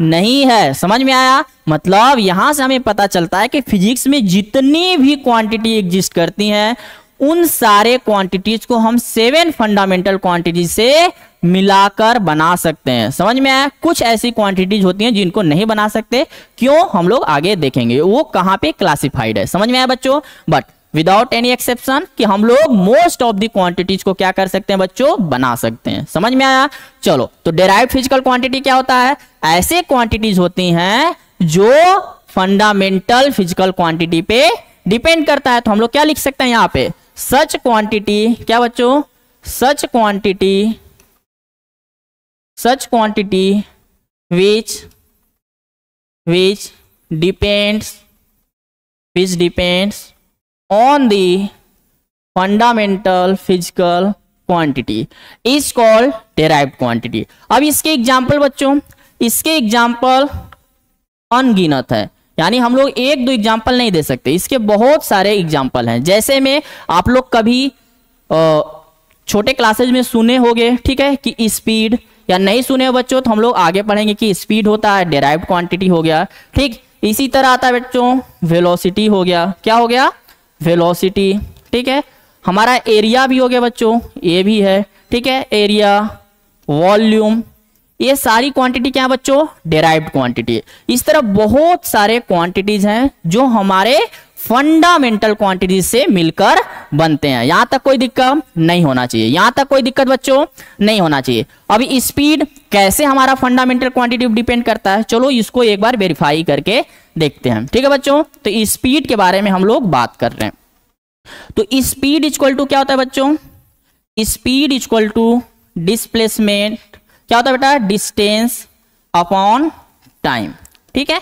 नहीं है। समझ में आया, मतलब यहां से हमें पता चलता है कि फिजिक्स में जितनी भी क्वांटिटी एग्जिस्ट करती हैं उन सारे क्वांटिटीज को हम 7 फंडामेंटल क्वांटिटीज से मिलाकर बना सकते हैं। समझ में आया। कुछ ऐसी क्वांटिटीज होती हैं जिनको नहीं बना सकते, क्यों, हम लोग आगे देखेंगे वो कहां पे क्लासिफाइड है। समझ में आया बच्चों। बट विदाउट एनी एक्सेप्शन कि हम लोग मोस्ट ऑफ द क्वांटिटीज को क्या कर सकते हैं बच्चों, बना सकते हैं। समझ में आया। चलो, तो डेराइव्ड फिजिकल क्वांटिटी क्या होता है, ऐसे क्वांटिटीज होती हैं जो फंडामेंटल फिजिकल क्वांटिटी पे डिपेंड करता है। तो हम लोग क्या लिख सकते हैं यहां पे, सच क्वांटिटी, क्या बच्चों, such quantity which depends on the fundamental physical quantity is called derived quantity। अब इसके एग्जाम्पल बच्चों, इसके एग्जाम्पल अनगिनत है, यानी हम लोग 1-2 एग्जाम्पल नहीं दे सकते, इसके बहुत सारे एग्जाम्पल हैं। जैसे में आप लोग कभी छोटे क्लासेज में सुने होंगे, ठीक है, कि स्पीड, या नहीं सुने हो बच्चों तो हम लोग आगे पढ़ेंगे कि स्पीड होता है डेराइव्ड क्वांटिटी हो गया, ठीक। इसी तरह आता है बच्चों वेलोसिटी हो गया, क्या हो गया, वेलोसिटी, ठीक है। हमारा एरिया भी हो गया बच्चों, ये भी है, ठीक है, एरिया, वॉल्यूम, ये सारी क्वांटिटी क्या है बच्चों, डेराइव्ड क्वांटिटी। इस तरह बहुत सारे क्वांटिटीज हैं जो हमारे फंडामेंटल क्वांटिटीज से मिलकर बनते हैं। यहां तक कोई दिक्कत नहीं होना चाहिए, यहां तक कोई दिक्कत बच्चों नहीं होना चाहिए। अभी स्पीड कैसे हमारा फंडामेंटल क्वांटिटी डिपेंड करता है, चलो इसको एक बार वेरीफाई करके देखते हैं, ठीक है बच्चों। तो स्पीड के बारे में हम लोग बात कर रहे हैं। तो स्पीड इक्वल टू क्या होता है बच्चों, स्पीड इक्वल टू डिस्प्लेसमेंट, क्या होता है बेटा, डिस्टेंस अपॉन टाइम, ठीक है।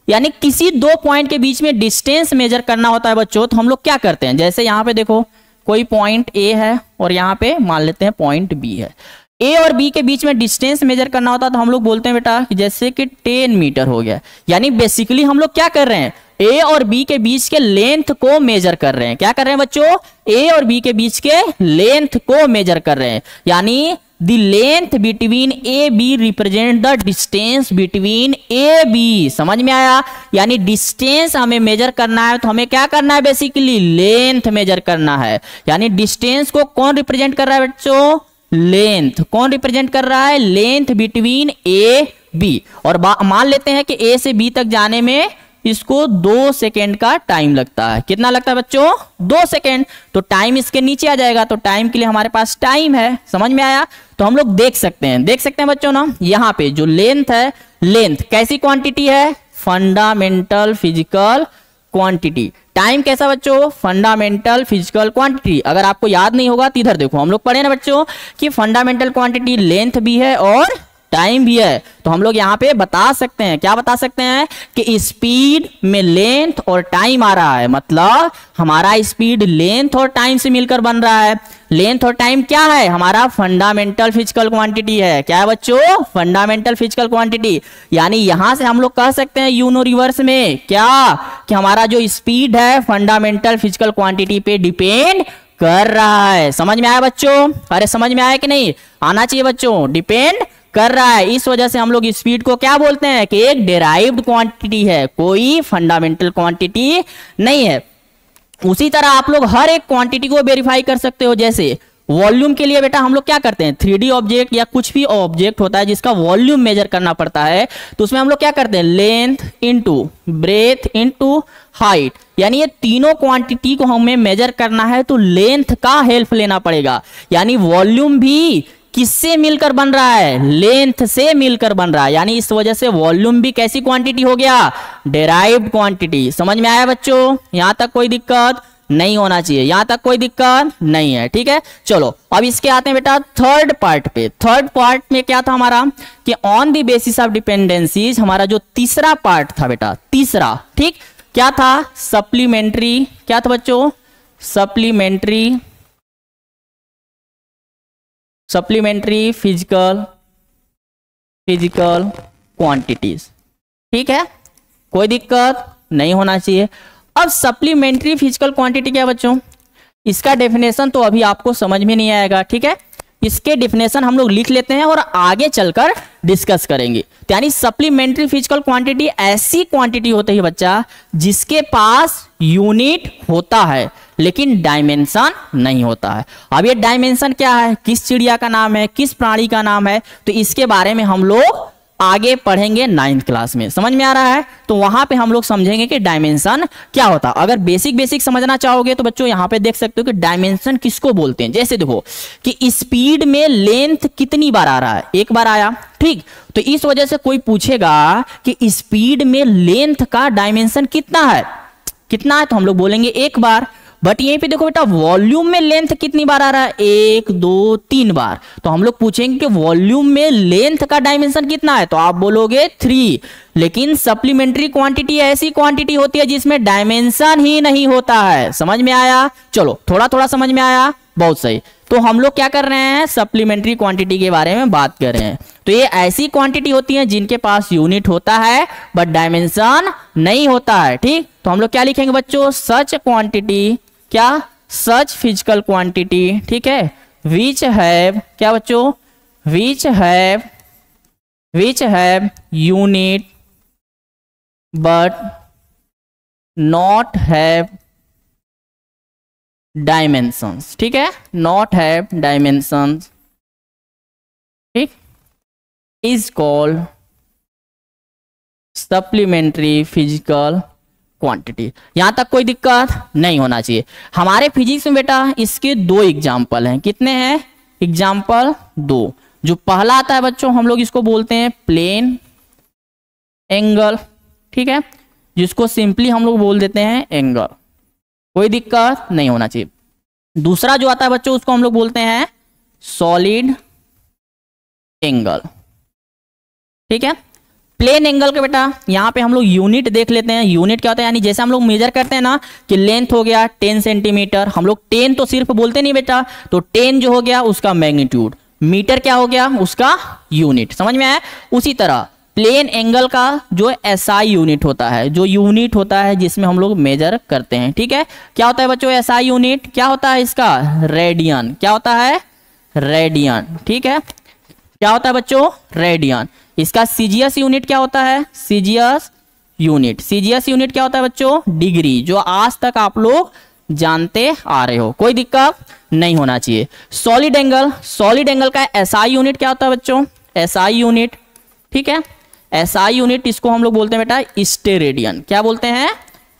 यानी किसी 2 पॉइंट के बीच में डिस्टेंस मेजर करना होता है बच्चों, तो हम लोग क्या करते हैं, जैसे यहां पे देखो कोई पॉइंट ए है और यहां पे मान लेते हैं पॉइंट बी है, ए और बी के बीच में डिस्टेंस मेजर करना होता है तो हम लोग बोलते हैं बेटा कि जैसे कि 10 मीटर हो गया। यानी बेसिकली हम लोग क्या कर रहे हैं, ए और बी के बीच के लेंथ को मेजर कर रहे हैं। क्या कर रहे हैं बच्चों, ए और बी के बीच के लेंथ को मेजर कर रहे हैं, यानी the length between AB represent the distance between AB। समझ में आया। यानी डिस्टेंस हमें मेजर करना है तो हमें क्या करना है, बेसिकली लेंथ मेजर करना है। यानी डिस्टेंस को कौन रिप्रेजेंट कर रहा है बच्चों, लेंथ। कौन रिप्रेजेंट कर रहा है, लेंथ बिटवीन ए बी। और मान लेते हैं कि ए से बी तक जाने में इसको 2 सेकेंड का टाइम लगता है। कितना लगता है बच्चों? 2 सेकेंड। तो टाइम इसके नीचे आ जाएगा, तो टाइम के लिए हमारे पास टाइम है। समझ में आया? तो हम लोग देख सकते हैं बच्चों ना, यहाँ पे जो लेंथ है, लेंथ कैसी क्वांटिटी है? Fundamental physical quantity. टाइम कैसा बच्चों? Fundamental physical quantity. अगर आपको याद नहीं होगा तो इधर देखो, हम लोग पढ़े ना बच्चों कि फंडामेंटल क्वांटिटी लेंथ भी है और टाइम भी है। तो हम लोग यहाँ पे बता सकते हैं, क्या बता सकते हैं कि स्पीड में लेंथ और टाइम आ रहा है, मतलब हमारा स्पीड लेंथ और टाइम से मिलकर बन रहा है। लेंथ और टाइम क्या है? हमारा फंडामेंटल फिजिकल क्वांटिटी है। क्या है बच्चों? Fundamental physical quantity. यानी यहां से हम लोग कह सकते हैं यूनो रिवर्स में क्या, कि हमारा जो स्पीड है फंडामेंटल फिजिकल क्वांटिटी पे डिपेंड कर रहा है। समझ में आया बच्चों? अरे समझ में आया कि नहीं? आना चाहिए बच्चों, डिपेंड कर रहा है। इस वजह से हम लोग स्पीड को क्या बोलते हैं कि एक डेराइव्ड क्वांटिटी है, कोई फंडामेंटल क्वांटिटी नहीं है। उसी तरह आप लोग हर एक क्वांटिटी को वेरीफाई कर सकते हो। जैसे वॉल्यूम के लिए बेटा हम लोग क्या करते हैं, 3D ऑब्जेक्ट या कुछ भी ऑब्जेक्ट होता है जिसका वॉल्यूम मेजर करना पड़ता है, तो उसमें हम लोग क्या करते हैं, length into breadth into height, यानी ये तीनों क्वांटिटी को हमें मेजर करना है तो लेंथ का हेल्प लेना पड़ेगा। यानी वॉल्यूम भी किससे मिलकर बन रहा है? लेंथ से मिलकर बन रहा है। यानी इस वजह से वॉल्यूम भी कैसी क्वांटिटी हो गया? Derived quantity. समझ में आया बच्चों? यहां तक कोई दिक्कत नहीं होना चाहिए, यहां तक कोई दिक्कत नहीं है। ठीक है, चलो अब इसके आते हैं बेटा थर्ड पार्ट पे। थर्ड पार्ट में क्या था हमारा कि on the basis of dependencies, हमारा जो तीसरा पार्ट था बेटा, तीसरा, ठीक, क्या था? सप्लीमेंट्री। क्या था बच्चों? Supplementary physical quantities. ठीक है, कोई दिक्कत नहीं होना चाहिए। अब सप्लीमेंट्री फिजिकल क्वांटिटी क्या बच्चों? इसका डेफिनेशन तो अभी आपको समझ में नहीं आएगा। ठीक है, इसके डेफिनेशन हम लोग लिख लेते हैं और आगे चलकर डिस्कस करेंगे। तो यानी सप्लीमेंट्री फिजिकल क्वांटिटी ऐसी क्वांटिटी होती है बच्चा जिसके पास यूनिट होता है लेकिन डायमेंशन नहीं होता है। अब ये डायमेंशन क्या है, किस चिड़िया का नाम है, किस प्राणी का नाम है, तो इसके बारे में हम लोग आगे पढ़ेंगे 9th क्लास में। समझ में आ रहा है? तो वहां पे हम लोग समझेंगे कि डायमेंशन क्या होता है। अगर बेसिक समझना चाहोगे तो बच्चों यहां पे देख सकते हो कि डायमेंशन किसको बोलते हैं। जैसे देखो कि स्पीड में लेंथ कितनी बार आ रहा है, एक बार आया, ठीक, तो इस वजह से कोई पूछेगा कि स्पीड में लेंथ का डायमेंशन कितना है, तो हम लोग बोलेंगे एक बार। बट यहीं पे देखो बेटा वॉल्यूम में लेंथ कितनी बार आ रहा है, 1 2 3 बार, तो हम लोग पूछेंगे कि वॉल्यूम में लेंथ का डायमेंशन कितना है, तो आप बोलोगे 3। लेकिन सप्लीमेंट्री क्वांटिटी ऐसी क्वांटिटी होती है जिसमें डायमेंशन ही नहीं होता है। समझ में आया? चलो थोड़ा समझ में आया, बहुत सही। तो हम लोग क्या कर रहे हैं, सप्लीमेंट्री क्वांटिटी के बारे में बात कर रहे हैं। तो ये ऐसी क्वांटिटी होती है जिनके पास यूनिट होता है बट डायमेंशन नहीं होता है। ठीक, तो हम लोग क्या लिखेंगे बच्चों, सच क्वांटिटी, क्या, सच फिजिकल क्वांटिटी, ठीक है, विच हैव, क्या बच्चों, which have unit but not have dimensions. ठीक है, नॉट हैव डायमेंशंस, ठीक, is called supplementary physical quantity. यहां तक कोई दिक्कत नहीं होना चाहिए। हमारे फिजिक्स में बेटा इसके 2 एग्जाम्पल हैं। कितने हैं? एग्जाम्पल 2। जो पहला आता है बच्चों हम लोग इसको बोलते हैं प्लेन एंगल, ठीक है, जिसको सिंपली हम लोग बोल देते हैं एंगल, कोई दिक्कत नहीं होना चाहिए। दूसरा जो आता है बच्चों उसको हम लोग बोलते हैं सॉलिड एंगल। ठीक है, प्लेन एंगल के बेटा यहाँ पे हम लोग यूनिट देख लेते हैं। यूनिट क्या होता है, यानी जैसे हम लोग मेजर करते हैं ना कि लेंथ हो गया 10 सेंटीमीटर, हम लोग 10 तो सिर्फ बोलते नहीं बेटा, तो 10 जो हो गया उसका मैग्नीट्यूड, मीटर क्या हो गया उसका यूनिट। समझ में आया? उसी तरह प्लेन एंगल का जो एसआई यूनिट होता है, जो यूनिट होता है जिसमें हम लोग मेजर करते हैं, ठीक है, क्या होता है बच्चों एसआई यूनिट, क्या होता है इसका, रेडियन। क्या होता है? रेडियन। ठीक है, क्या होता है बच्चों, रेडियन। इसका सीजीएस यूनिट क्या होता है, सीजीएस यूनिट क्या होता है बच्चों, डिग्री, जो आज तक आप लोग जानते आ रहे हो, कोई दिक्कत नहीं होना चाहिए। सॉलिड एंगल का एसआई यूनिट क्या होता है बच्चों, एसआई यूनिट, ठीक है, SI यूनिट इसको हम लोग बोलते हैं बेटा स्टेरेडियन। क्या बोलते हैं?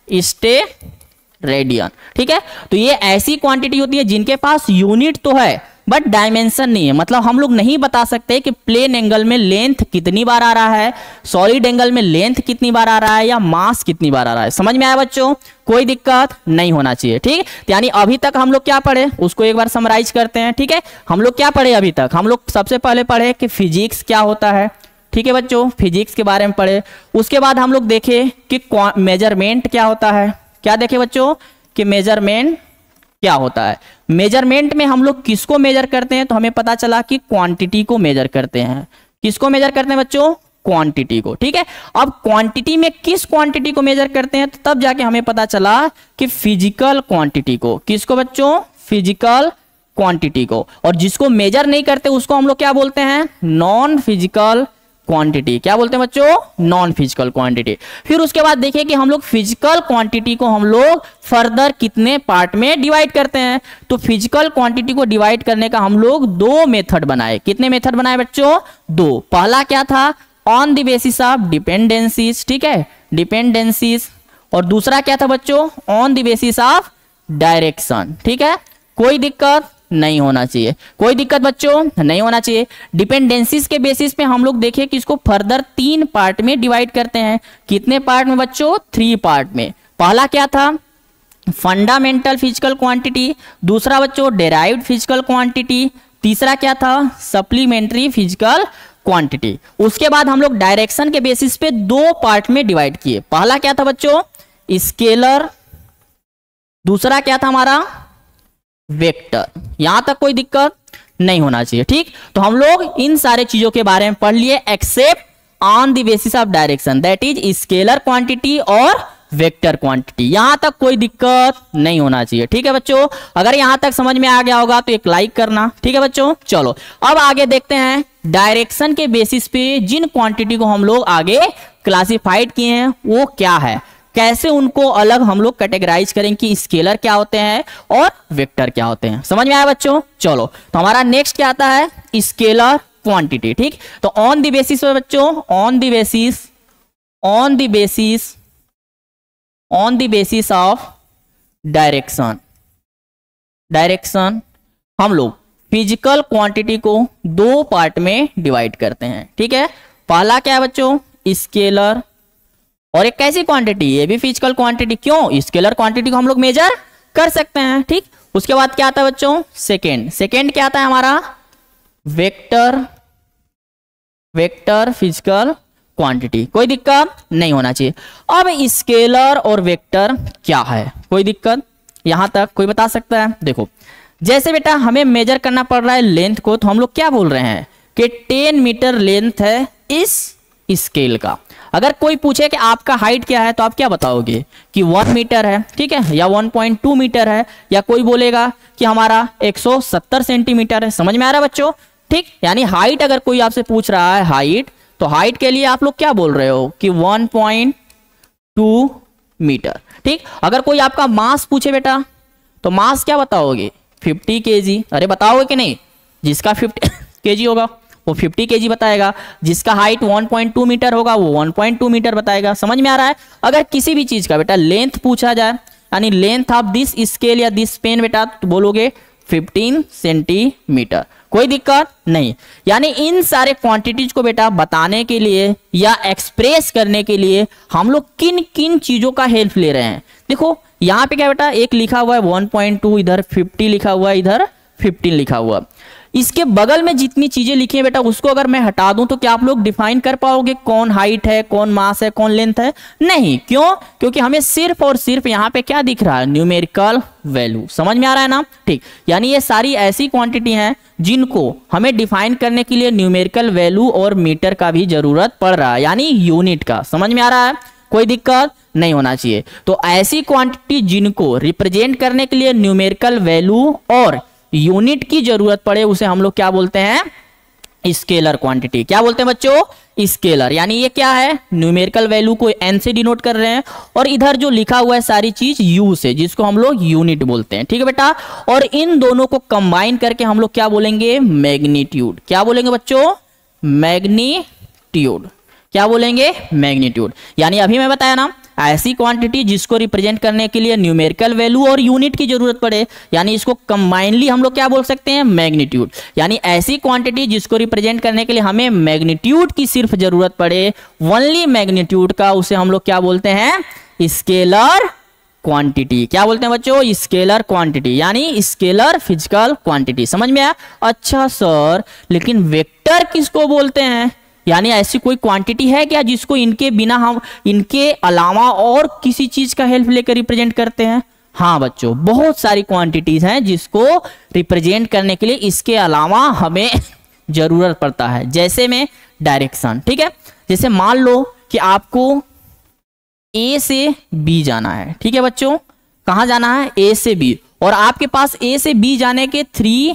स्टेरेडियन। ठीक है, तो ये ऐसी क्वांटिटी होती है जिनके पास यूनिट तो है बट डायमेंशन नहीं है। मतलब हम लोग नहीं बता सकते कि प्लेन एंगल में लेंथ कितनी बार आ रहा है, सॉलिड एंगल में लेंथ कितनी बार आ रहा है, या मास कितनी बार आ रहा है। समझ में आया बच्चों? कोई दिक्कत नहीं होना चाहिए। ठीक, यानी अभी तक हम लोग क्या पढ़े उसको एक बार समराइज करते हैं। ठीक है, हम लोग क्या पढ़े अभी तक? हम लोग सबसे पहले पढ़े कि फिजिक्स क्या होता है। ठीक है बच्चों, फिजिक्स के बारे में पढ़े। उसके बाद हम लोग देखे कि मेजरमेंट क्या होता है। क्या देखे बच्चों? कि मेजरमेंट क्या होता है। मेजरमेंट में हम लोग किसको मेजर करते हैं? तो हमें पता चला कि क्वांटिटी को मेजर करते हैं। किसको मेजर करते हैं बच्चों? क्वांटिटी को। ठीक है, अब क्वांटिटी में किस क्वांटिटी को मेजर करते हैं? तो तब जाके हमें पता चला कि फिजिकल क्वांटिटी को। किसको बच्चों? फिजिकल क्वांटिटी को। और जिसको मेजर नहीं करते उसको हम लोग क्या बोलते हैं? Non physical quantity. क्या बोलते हैं बच्चों? Non physical quantity. फिर उसके बाद देखिए कि हम लोग फिजिकल क्वांटिटी को हम लोग फर्दर कितने पार्ट में डिवाइड करते हैं। तो फिजिकल क्वांटिटी को डिवाइड करने का हम लोग दो मेथड बनाए। कितने मेथड बनाए बच्चों? दो। पहला क्या था? On the basis of dependencies. ठीक है, डिपेंडेंसीज। और दूसरा क्या था बच्चों? On the basis of direction. ठीक है, कोई दिक्कत नहीं होना चाहिए। कोई दिक्कत बच्चों नहीं होना चाहिए। डिपेंडेंसीज के बेसिस पे हम लोग देखें कि इसको फर्दर 3 पार्ट में डिवाइड करते हैं। कितने पार्ट में बच्चों? 3 पार्ट में। पहला क्या था? Fundamental physical quantity. दूसरा बच्चों डेराइव्ड फिजिकल क्वांटिटी। तीसरा क्या था? Supplementary physical quantity. उसके बाद हम लोग डायरेक्शन के बेसिस पे 2 पार्ट में डिवाइड किए। पहला क्या था बच्चों? स्केलर। दूसरा क्या था हमारा? वेक्टर। यहां तक कोई दिक्कत नहीं होना चाहिए। ठीक, तो हम लोग इन सारे चीजों के बारे में पढ़ लिए except on the basis of direction, that is scalar quantity और वेक्टर क्वांटिटी। यहां तक कोई दिक्कत नहीं होना चाहिए। ठीक है बच्चों, अगर यहां तक समझ में आ गया होगा तो एक लाइक करना। ठीक है बच्चों, चलो अब आगे देखते हैं डायरेक्शन के बेसिस पे जिन क्वांटिटी को हम लोग आगे क्लासिफाइड किए हैं वो क्या है, कैसे उनको अलग हम लोग कैटेगराइज करें कि स्केलर क्या होते हैं और वेक्टर क्या होते हैं। समझ में आया बच्चों? चलो, तो हमारा नेक्स्ट क्या आता है? Scalar quantity. ठीक, तो ऑन द बेसिस पे बच्चों, on the basis of direction हम लोग फिजिकल क्वांटिटी को 2 पार्ट में डिवाइड करते हैं। ठीक है, पहला क्या है बच्चों? स्केलर। और एक कैसी क्वांटिटी? ये भी फिजिकल क्वांटिटी। क्यों? स्केलर क्वांटिटी को हम लोग मेजर कर सकते हैं। ठीक, उसके बाद क्या आता है बच्चों? सेकेंड क्या आता है हमारा? Vector physical quantity. कोई दिक्कत नहीं होना चाहिए। अब स्केलर और वेक्टर क्या है? कोई दिक्कत यहां तक कोई बता सकता है? देखो, जैसे बेटा हमें मेजर करना पड़ रहा है लेंथ को, तो हम लोग क्या बोल रहे हैं कि 10 मीटर लेंथ है इस स्केल का। अगर कोई पूछे कि आपका हाइट क्या है तो आप क्या बताओगे? कि 1 मीटर है। ठीक है, या 1.2 मीटर है, या कोई बोलेगा कि हमारा 170 सेंटीमीटर है। समझ में आ रहा है बच्चों? ठीक, यानी हाइट अगर कोई आपसे पूछ रहा है हाइट, तो हाइट के लिए आप लोग क्या बोल रहे हो? कि 1.2 मीटर। ठीक, अगर कोई आपका मास पूछे बेटा तो मास क्या बताओगे? 50 kg। अरे बताओगे कि नहीं? जिसका 50 kg होगा वो 50 kg बताएगा, जिसका हाइट 1.2 मीटर होगा वो 1.2 मीटर बताएगा। समझ में आ रहा है? अगर किसी भी चीज का बेटा लेंथ पूछा जाए, यानी लेंथ ऑफ दिस स्केल या दिस पेन बेटा, तो बोलोगे 15 सेंटीमीटर। कोई दिक्कत नहीं। यानी इन सारे क्वांटिटीज को बेटा बताने के लिए या एक्सप्रेस करने के लिए हम लोग किन किन चीजों का हेल्प ले रहे हैं? देखो यहाँ पे क्या बेटा, एक लिखा हुआ है 1.2, इधर 50 लिखा हुआ है, इधर 15 लिखा हुआ। इसके बगल में जितनी चीजें लिखी है बेटा उसको अगर मैं हटा दूं तो क्या आप लोग डिफाइन कर पाओगे कौन हाइट है, कौन मास है, कौन लेंथ है? नहीं। क्यों? क्योंकि हमें सिर्फ और सिर्फ यहाँ पे क्या दिख रहा है? Numerical value. समझ में आ रहा है ना? ठीक, यानी ये सारी ऐसी क्वांटिटी हैं जिनको हमें डिफाइन करने के लिए न्यूमेरिकल वैल्यू और मीटर का भी जरूरत पड़ रहा है, यानी यूनिट का। समझ में आ रहा है? कोई दिक्कत नहीं होना चाहिए। तो ऐसी क्वांटिटी जिनको रिप्रेजेंट करने के लिए न्यूमेरिकल वैल्यू और यूनिट की जरूरत पड़े उसे हम लोग क्या बोलते हैं? Scalar quantity. क्या बोलते हैं बच्चों? स्केलर। यानी ये क्या है? न्यूमेरिकल वैल्यू को एन से डिनोट कर रहे हैं और इधर जो लिखा हुआ है सारी चीज यू से, जिसको हम लोग यूनिट बोलते हैं। ठीक है बेटा, और इन दोनों को कंबाइन करके हम लोग क्या बोलेंगे? मैग्नीट्यूड। क्या बोलेंगे बच्चों? मैग्नीट्यूड। क्या बोलेंगे? मैग्नीट्यूड। यानी अभी मैं बताया ना, ऐसी क्वांटिटी जिसको रिप्रेजेंट करने के लिए न्यूमेरिकल वैल्यू और यूनिट की जरूरत पड़े, यानी इसको कंबाइनली हम लोग क्या बोल सकते हैं? मैग्नीट्यूड। यानी ऐसी क्वांटिटी जिसको रिप्रेजेंट करने के लिए हमें मैग्नीट्यूड की सिर्फ जरूरत पड़े, ओनली मैग्नीट्यूड का, उसे हम लोग क्या बोलते हैं? Scalar quantity. क्या बोलते हैं बच्चों? स्केलर क्वांटिटी, यानी स्केलर फिजिकल क्वांटिटी। समझ में आया? अच्छा सर, लेकिन वेक्टर किसको बोलते हैं? यानी ऐसी कोई क्वांटिटी है क्या जिसको इनके बिना हम, इनके अलावा और किसी चीज का हेल्प लेकर रिप्रेजेंट करते हैं? हाँ बच्चों, बहुत सारी क्वांटिटीज हैं जिसको रिप्रेजेंट करने के लिए इसके अलावा हमें जरूरत पड़ता है। जैसे में डायरेक्शन, ठीक है। जैसे मान लो कि आपको ए से बी जाना है, ठीक है बच्चों। कहां जाना है? ए से बी। और आपके पास ए से बी जाने के 3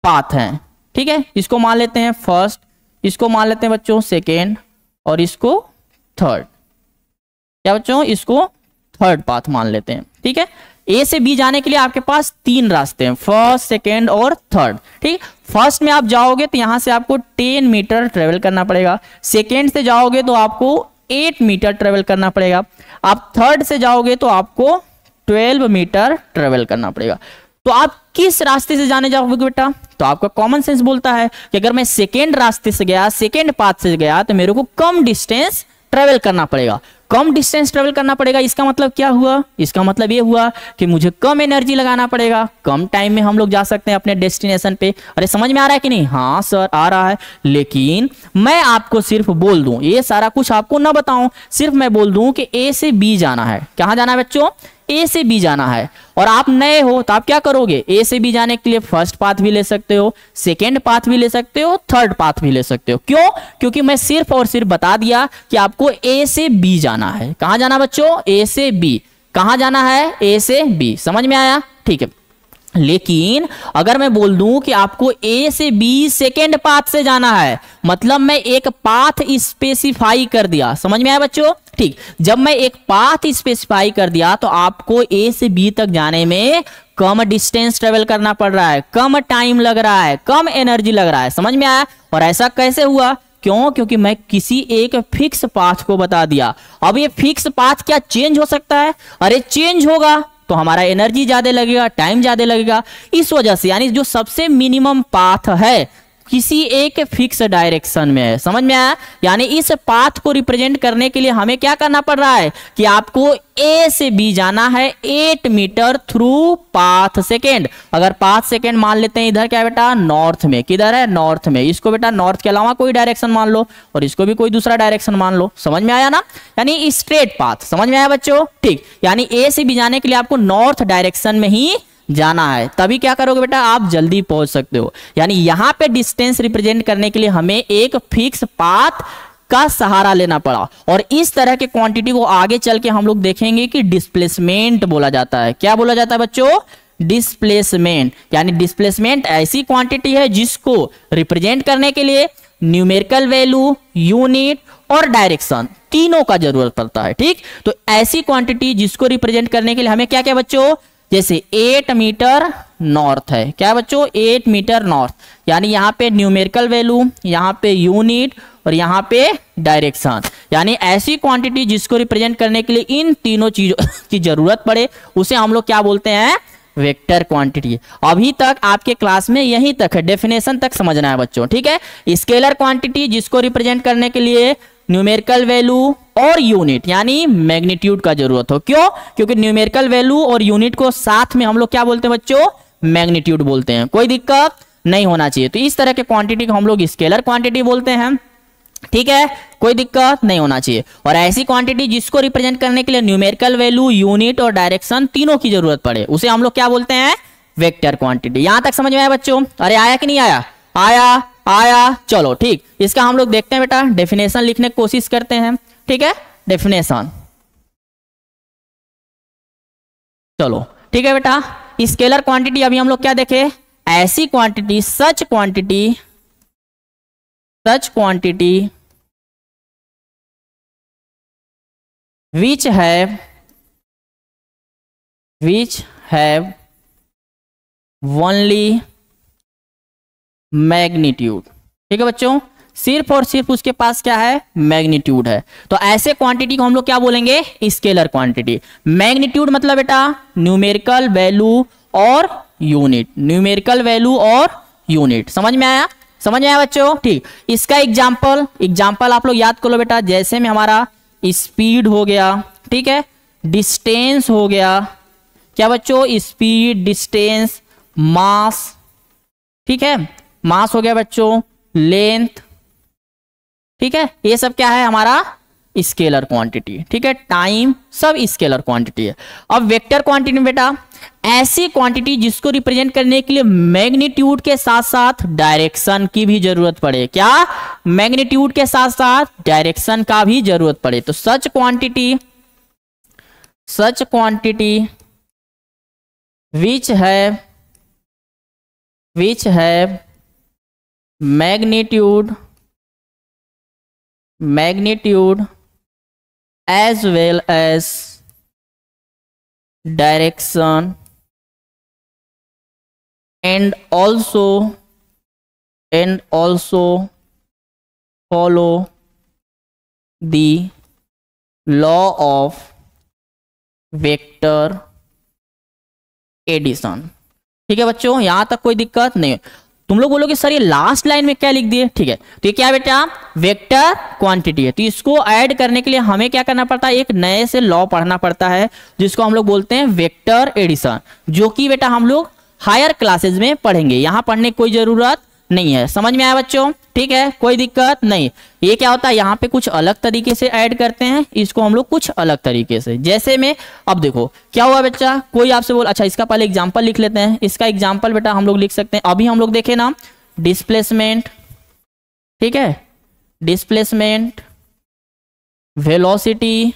पाथ हैं, ठीक है। इसको मान लेते हैं फर्स्ट, इसको मान लेते हैं बच्चों सेकेंड, और इसको थर्ड। क्या बच्चों? इसको थर्ड पाथ मान लेते हैं, ठीक है। ए से बी जाने के लिए आपके पास 3 रास्ते हैं, फर्स्ट, सेकेंड और थर्ड, ठीक। फर्स्ट में आप जाओगे तो यहां से आपको 10 मीटर ट्रेवल करना पड़ेगा। सेकेंड से जाओगे तो आपको 8 मीटर ट्रेवल करना पड़ेगा। आप थर्ड से जाओगे तो आपको 12 मीटर ट्रेवल करना पड़ेगा। तो आप किस रास्ते से जाने जाओगे बेटा? तो आपका कॉमन सेंस बोलता है कि अगर मैं सेकेंड रास्ते से गया, सेकेंड पाथ से गया, तो मेरे को कम डिस्टेंस ट्रेवल करना पड़ेगा। कम डिस्टेंस ट्रेवल करना पड़ेगा, इसका मतलब क्या हुआ? इसका मतलब ये हुआ कि मुझे कम एनर्जी लगाना पड़ेगा, कम टाइम में हम लोग जा सकते हैं अपने डेस्टिनेशन पे। अरे समझ में आ रहा है कि नहीं? हाँ सर आ रहा है। लेकिन मैं आपको सिर्फ बोल दूं, ये सारा कुछ आपको ना बताऊं, सिर्फ मैं बोल दूं कि ए से बी जाना है। कहां जाना है बच्चों? ए से बी जाना है। और आप नए हो तो आप क्या करोगे? ए से बी जाने के लिए फर्स्ट पाथ भी ले सकते हो, सेकेंड पाथ भी ले सकते हो, थर्ड पाथ भी ले सकते हो। क्यों? क्योंकि मैं सिर्फ और सिर्फ बता दिया कि आपको ए से बी जाना है। कहां जाना बच्चों? ए से बी। कहां जाना है? ए से बी। समझ में आया? ठीक है। लेकिन अगर मैं बोल दूं कि आपको ए से बी सेकेंड पाथ से जाना है, मतलब मैं एक पाथ स्पेसिफाई कर दिया। समझ में आया बच्चों? ठीक। जब मैं एक पाथ स्पेसिफाई कर दिया तो आपको ए से बी तक जाने में कम डिस्टेंस ट्रेवल करना पड़ रहा है, कम टाइम लग रहा है, कम एनर्जी लग रहा है। समझ में आया? और ऐसा कैसे हुआ? क्यों? क्योंकि मैं किसी एक फिक्स पाथ को बता दिया। अब ये फिक्स पाथ क्या चेंज हो सकता है? अरे चेंज होगा तो हमारा एनर्जी ज्यादा लगेगा, टाइम ज्यादा लगेगा। इस वजह से यानी जो सबसे मिनिमम पाथ है किसी एक फिक्स डायरेक्शन में है। समझ में आया? यानी इस पाथ को रिप्रेजेंट करने के लिए हमें क्या करना पड़ रहा है कि आपको ए से बी जाना है 8 मीटर थ्रू पाथ सेकेंड। अगर पाथ सेकेंड मान लेते हैं इधर, क्या बेटा? नॉर्थ में। किधर है? नॉर्थ में। इसको बेटा नॉर्थ के अलावा कोई डायरेक्शन मान लो, और इसको भी कोई दूसरा डायरेक्शन मान लो। समझ में आया ना? यानी स्ट्रेट पाथ। समझ में आया बच्चों? ठीक। यानी ए से बी जाने के लिए आपको नॉर्थ डायरेक्शन में ही जाना है, तभी क्या करोगे बेटा? आप जल्दी पहुंच सकते हो। यानी यहां पे डिस्टेंस रिप्रेजेंट करने के लिए हमें एक फिक्स पाथ का सहारा लेना पड़ा। और इस तरह के क्वांटिटी को आगे चल के हम लोग देखेंगे कि डिस्प्लेसमेंट बोला जाता है। क्या बोला जाता है बच्चों? डिस्प्लेसमेंट। यानी डिस्प्लेसमेंट ऐसी क्वांटिटी है जिसको रिप्रेजेंट करने के लिए न्यूमेरिकल वैल्यू, यूनिट और डायरेक्शन तीनों का जरूरत पड़ता है। ठीक। तो ऐसी क्वांटिटी जिसको रिप्रेजेंट करने के लिए हमें क्या क्या बच्चों? जैसे 8 मीटर नॉर्थ है। क्या बच्चों? 8 मीटर नॉर्थ। यानी यहां पे न्यूमेरिकल वैल्यू, यहां पे यूनिट और यहां पे डायरेक्शन। यानी ऐसी क्वांटिटी जिसको रिप्रेजेंट करने के लिए इन तीनों चीजों की जरूरत पड़े, उसे हम लोग क्या बोलते हैं? Vector quantity. अभी तक आपके क्लास में यहीं तक है, डेफिनेशन तक समझना है बच्चों। ठीक है। स्केलर क्वांटिटी जिसको रिप्रेजेंट करने के लिए न्यूमेरिकल वैल्यू और यूनिट यानी मैग्नीट्यूड का जरूरत हो। क्यों? क्योंकि न्यूमेरिकल वैल्यू और यूनिट को साथ में हम लोग क्या बोलते हैं बच्चों? मैग्नीट्यूड बोलते हैं। कोई दिक्कत नहीं होना चाहिए। तो इस तरह के क्वांटिटी को हम लोग स्केलर क्वांटिटी बोलते हैं। ठीक है। कोई दिक्कत नहीं होना चाहिए। और ऐसी क्वांटिटी जिसको रिप्रेजेंट करने के लिए न्यूमेरिकल वैल्यू, यूनिट और डायरेक्शन तीनों की जरूरत पड़े, उसे हम लोग क्या बोलते हैं? Vector quantity. यहां तक समझ में आया बच्चों? अरे आया कि नहीं आया? आया? आया। चलो ठीक। इसका हम लोग देखते हैं बेटा, डेफिनेशन लिखने की कोशिश करते हैं। ठीक है। डेफिनेशन चलो ठीक है बेटा। स्केलर क्वांटिटी अभी हम लोग क्या देखे? ऐसी quantity, such quantity which have only magnitude. ठीक है बच्चों। सिर्फ और सिर्फ उसके पास क्या है, मैग्नीट्यूड है। तो ऐसे क्वांटिटी को हम लोग क्या बोलेंगे, स्केलर क्वांटिटी। मैग्नीट्यूड मतलब बेटा न्यूमेरिकल वैल्यू और यूनिट, न्यूमेरिकल वैल्यू और यूनिट। समझ में आया, समझ में आया बच्चों? ठीक, इसका एग्जाम्पल आप लोग याद कर लो बेटा। जैसे में हमारा स्पीड हो गया, ठीक है, डिस्टेंस हो गया, क्या बच्चों, स्पीड, डिस्टेंस, मास, ठीक है, मास हो गया बच्चों, लेंथ, ठीक है, ये सब क्या है हमारा स्केलर क्वांटिटी, ठीक है, टाइम, सब स्केलर क्वांटिटी है। अब वेक्टर क्वांटिटी में बेटा ऐसी क्वांटिटी जिसको रिप्रेजेंट करने के लिए मैग्नीट्यूड के साथ साथ डायरेक्शन की भी जरूरत पड़े। क्या, मैग्नीट्यूड के साथ साथ डायरेक्शन का भी जरूरत पड़े। तो सच क्वांटिटी विच है magnitude as well as direction and also follow the law of vector addition। ठीक है बच्चों, यहां तक कोई दिक्कत नहीं है। तुम लोग बोलोगे सर ये लास्ट लाइन में क्या लिख दिए, ठीक है, तो ये क्या है बेटा, वेक्टर क्वांटिटी है। तो इसको ऐड करने के लिए हमें क्या करना पड़ता है, एक नए से लॉ पढ़ना पड़ता है जिसको हम लोग बोलते हैं वेक्टर एडिशन, जो कि बेटा हम लोग हायर क्लासेस में पढ़ेंगे। यहां पढ़ने की कोई जरूरत नहीं है। समझ में आया बच्चों? ठीक है, कोई दिक्कत नहीं। ये क्या होता है, यहाँ पे कुछ अलग तरीके से ऐड करते हैं, इसको हम लोग कुछ अलग तरीके से। जैसे में अब देखो क्या हुआ बच्चा, कोई आपसे बोल, अच्छा इसका पहले एग्जांपल लिख लेते हैं। इसका एग्जांपल बेटा हम लोग लिख सकते हैं, अभी हम लोग देखे ना, डिस्प्लेसमेंट, ठीक है, डिस्प्लेसमेंट, वेलोसिटी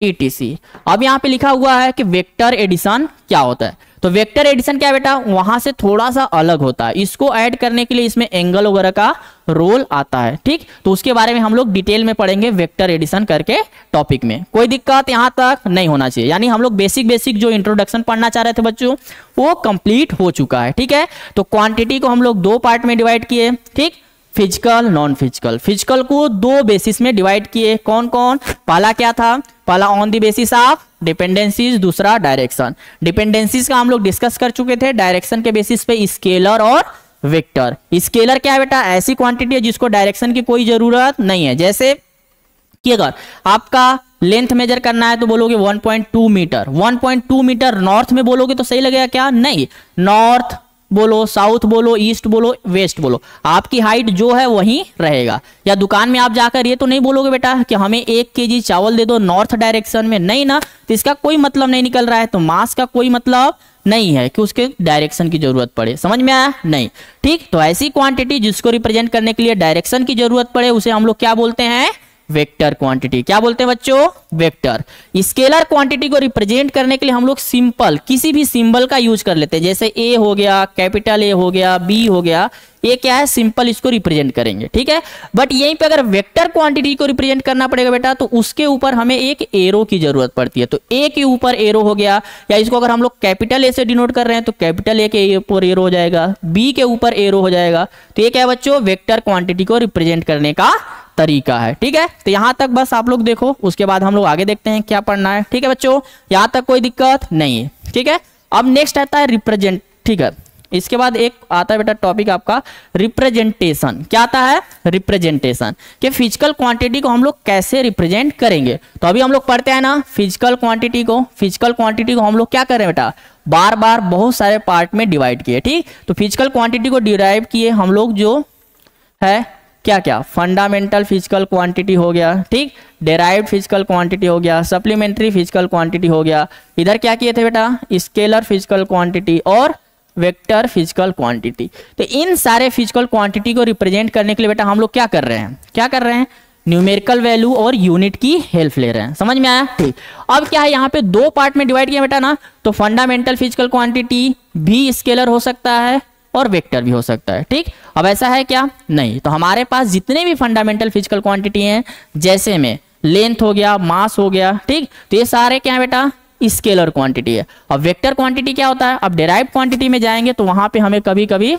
ETC। अब यहाँ पे लिखा हुआ है कि वेक्टर एडिशन क्या होता है। तो वेक्टर एडिशन क्या है बेटा, वहां से थोड़ा सा अलग होता है। इसको ऐड करने के लिए इसमें एंगल वगैरह का रोल आता है, ठीक। तो उसके बारे में हम लोग डिटेल में पढ़ेंगे वेक्टर एडिशन करके टॉपिक में। कोई दिक्कत यहां तक नहीं होना चाहिए। यानी हम लोग बेसिक जो इंट्रोडक्शन पढ़ना चाह रहे थे बच्चों, वो कंप्लीट हो चुका है, ठीक है। तो क्वांटिटी को हम लोग दो पार्ट में डिवाइड किए, ठीक, फिजिकल, नॉन फिजिकल। फिजिकल को दो बेसिस में डिवाइड किए, कौन कौन, पहला क्या था, पहला on the basis of dependencies, दूसरा डायरेक्शन। डिपेंडेंसीज का हम लोग डिस्कस कर चुके थे, डायरेक्शन के बेसिस पे स्केलर और वेक्टर। स्केलर क्या है बेटा, ऐसी क्वांटिटी है जिसको डायरेक्शन की कोई जरूरत नहीं है। जैसे कि अगर आपका लेंथ मेजर करना है तो बोलोगे 1.2 मीटर, 1.2 मीटर नॉर्थ में बोलोगे तो सही लगेगा क्या, नहीं, नॉर्थ बोलो, साउथ बोलो, ईस्ट बोलो, वेस्ट बोलो, आपकी हाइट जो है वही रहेगा। या दुकान में आप जाकर ये तो नहीं बोलोगे बेटा कि हमें 1 kg चावल दे दो नॉर्थ डायरेक्शन में, नहीं ना, तो इसका कोई मतलब नहीं निकल रहा है। तो मास का कोई मतलब नहीं है कि उसके डायरेक्शन की जरूरत पड़े। समझ में आया? नहीं, ठीक। तो ऐसी क्वांटिटी जिसको रिप्रेजेंट करने के लिए डायरेक्शन की जरूरत पड़े उसे हम लोग क्या बोलते हैं, वेक्टर क्वांटिटी। क्या बोलते हैं बच्चों, वेक्टर। स्केलर क्वांटिटी को रिप्रेजेंट करने के लिए हम लोग सिंपल किसी भी सिंबल का यूज कर लेते हैं। जैसे ए हो गया, कैपिटल ए हो गया, बी हो गया, ये क्या है, सिंपल इसको रिप्रेजेंट करेंगे, ठीक है। बट यहीं पे अगर वेक्टर क्वांटिटी को रिप्रेजेंट करना पड़ेगा बेटा, तो उसके ऊपर हमें एक एरो की जरूरत पड़ती है। तो ए के ऊपर एरो हो गया, या इसको अगर हम लोग कैपिटल ए से डिनोट कर रहे हैं तो कैपिटल ए के ऊपर एरो हो जाएगा, बी के ऊपर एरो हो जाएगा। तो ये क्या है बच्चों, वेक्टर क्वांटिटी को रिप्रेजेंट करने का तरीका है, ठीक है। तो यहां तक बस आप लोग देखो, उसके बाद हम लोग आगे देखते हैं क्या पढ़ना है, ठीक है बच्चों। यहां तक कोई दिक्कत नहीं है, ठीक है। अब नेक्स्ट आता है रिप्रेजेंट, ठीक है। इसके बाद एक आता है बेटा टॉपिक आपका रिप्रेजेंटेशन। क्या आता है, रिप्रेजेंटेशन, कि फिजिकल क्वांटिटी को हम लोग कैसे रिप्रेजेंट करेंगे। तो अभी हम लोग पढ़ते हैं ना फिजिकल क्वांटिटी को। फिजिकल क्वांटिटी को हम लोग क्या कर रहे हैं बेटा, बार बार बहुत सारे पार्ट में डिवाइड किए, ठीक। तो फिजिकल क्वांटिटी को डिराइव किए हम लोग, जो है क्या क्या, फंडामेंटल फिजिकल क्वांटिटी हो गया, ठीक, डेराइव्ड फिजिकल क्वांटिटी हो गया, सप्लीमेंट्री फिजिकल क्वांटिटी हो गया। इधर क्या किए थे बेटा, स्केलर फिजिकल क्वांटिटी और वेक्टर फिजिकल क्वांटिटी। तो इन सारे फिजिकल क्वांटिटी को रिप्रेजेंट करने के लिए बेटा हम लोग क्या कर रहे हैं, न्यूमेरिकल वैल्यू और यूनिट की हेल्प ले रहे हैं। समझ में आया, ठीक। अब क्या है, यहाँ पे दो पार्ट में डिवाइड किया बेटा ना, तो फंडामेंटल फिजिकल क्वांटिटी भी स्केलर हो सकता है और वेक्टर भी हो सकता है, ठीक। अब ऐसा है क्या, नहीं। तो हमारे पास जितने भी फंडामेंटल फिजिकल क्वांटिटी हैं, जैसे में लेंथ हो गया, मास हो गया, ठीक, तो ये सारे क्या है बेटा, स्केलर क्वांटिटी है। अब वेक्टर क्वांटिटी क्या होता है, अब डेराइव्ड क्वांटिटी में जाएंगे तो वहां पे हमें कभी कभी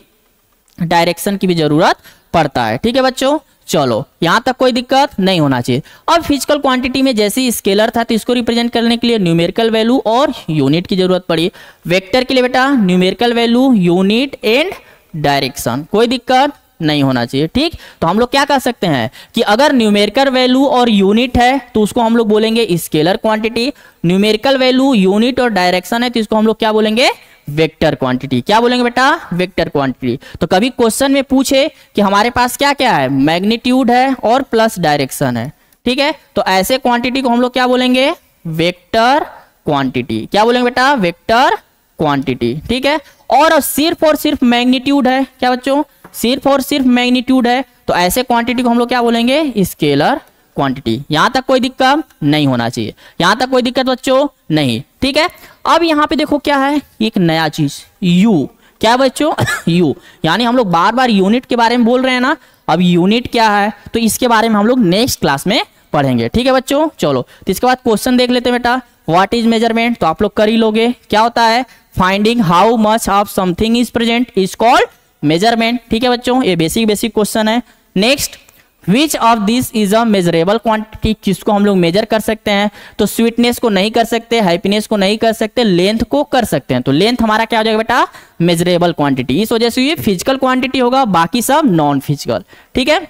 डायरेक्शन की भी जरूरत पड़ता है। ठीक है बच्चों, चलो यहां तक कोई दिक्कत नहीं होना चाहिए। अब फिजिकल क्वांटिटी में जैसे ही स्केलर था तो इसको रिप्रेजेंट करने के लिए न्यूमेरिकल वैल्यू और यूनिट की जरूरत पड़ी। वेक्टर के लिए बेटा numerical value, unit and direction, कोई दिक्कत नहीं होना चाहिए। ठीक, तो हम लोग क्या कर सकते हैं कि अगर न्यूमेरिकल वैल्यू और यूनिट है तो उसको हम लोग बोलेंगे scalar quantity, numerical value, unit और डायरेक्शन है तो इसको हम लोग क्या बोलेंगे, वेक्टर क्वांटिटी। क्या बोलेंगे बेटा, वेक्टर क्वांटिटी। तो कभी क्वेश्चन में पूछे कि हमारे पास क्या क्या है, मैग्नीट्यूड है और प्लस डायरेक्शन है, ठीक है, तो ऐसे क्वांटिटी को हम लोग क्या बोलेंगे, वेक्टर क्वांटिटी। क्या बोलेंगे बेटा, वेक्टर क्वांटिटी। ठीक है, और सिर्फ मैग्नीट्यूड है, क्या बच्चों, सिर्फ और सिर्फ मैग्नीट्यूड है तो ऐसे क्वांटिटी को हम लोग क्या बोलेंगे, स्केलर क्वांटिटी। यहां तक कोई दिक्कत नहीं होना चाहिए, यहां तक कोई दिक्कत बच्चों नहीं। ठीक है, अब यहां पे देखो क्या है, एक नया चीज यू। क्या है बच्चों, यू, यानी हम लोग बार बार यूनिट के बारे में बोल रहे हैं ना, अब यूनिट क्या है तो इसके बारे में हम लोग नेक्स्ट क्लास में पढ़ेंगे। ठीक है बच्चों, चलो तो इसके बाद क्वेश्चन देख लेते हैं बेटा। व्हाट इज मेजरमेंट, तो आप लोग कर ही लोगे। क्या होता है, finding how much of something is present is called measurement. ठीक है बच्चों, ये बेसिक क्वेश्चन है। Next, which of this is a measurable quantity, किसको हम लोग मेजर कर सकते हैं, तो स्वीटनेस को नहीं कर सकते, हैप्पीनेस को नहीं कर सकते, लेंथ को कर सकते हैं। तो लेंथ हमारा क्या हो जाएगा बेटा, मेजरेबल क्वांटिटी। इस वजह से ये फिजिकल क्वांटिटी होगा, बाकी सब नॉन फिजिकल। ठीक है,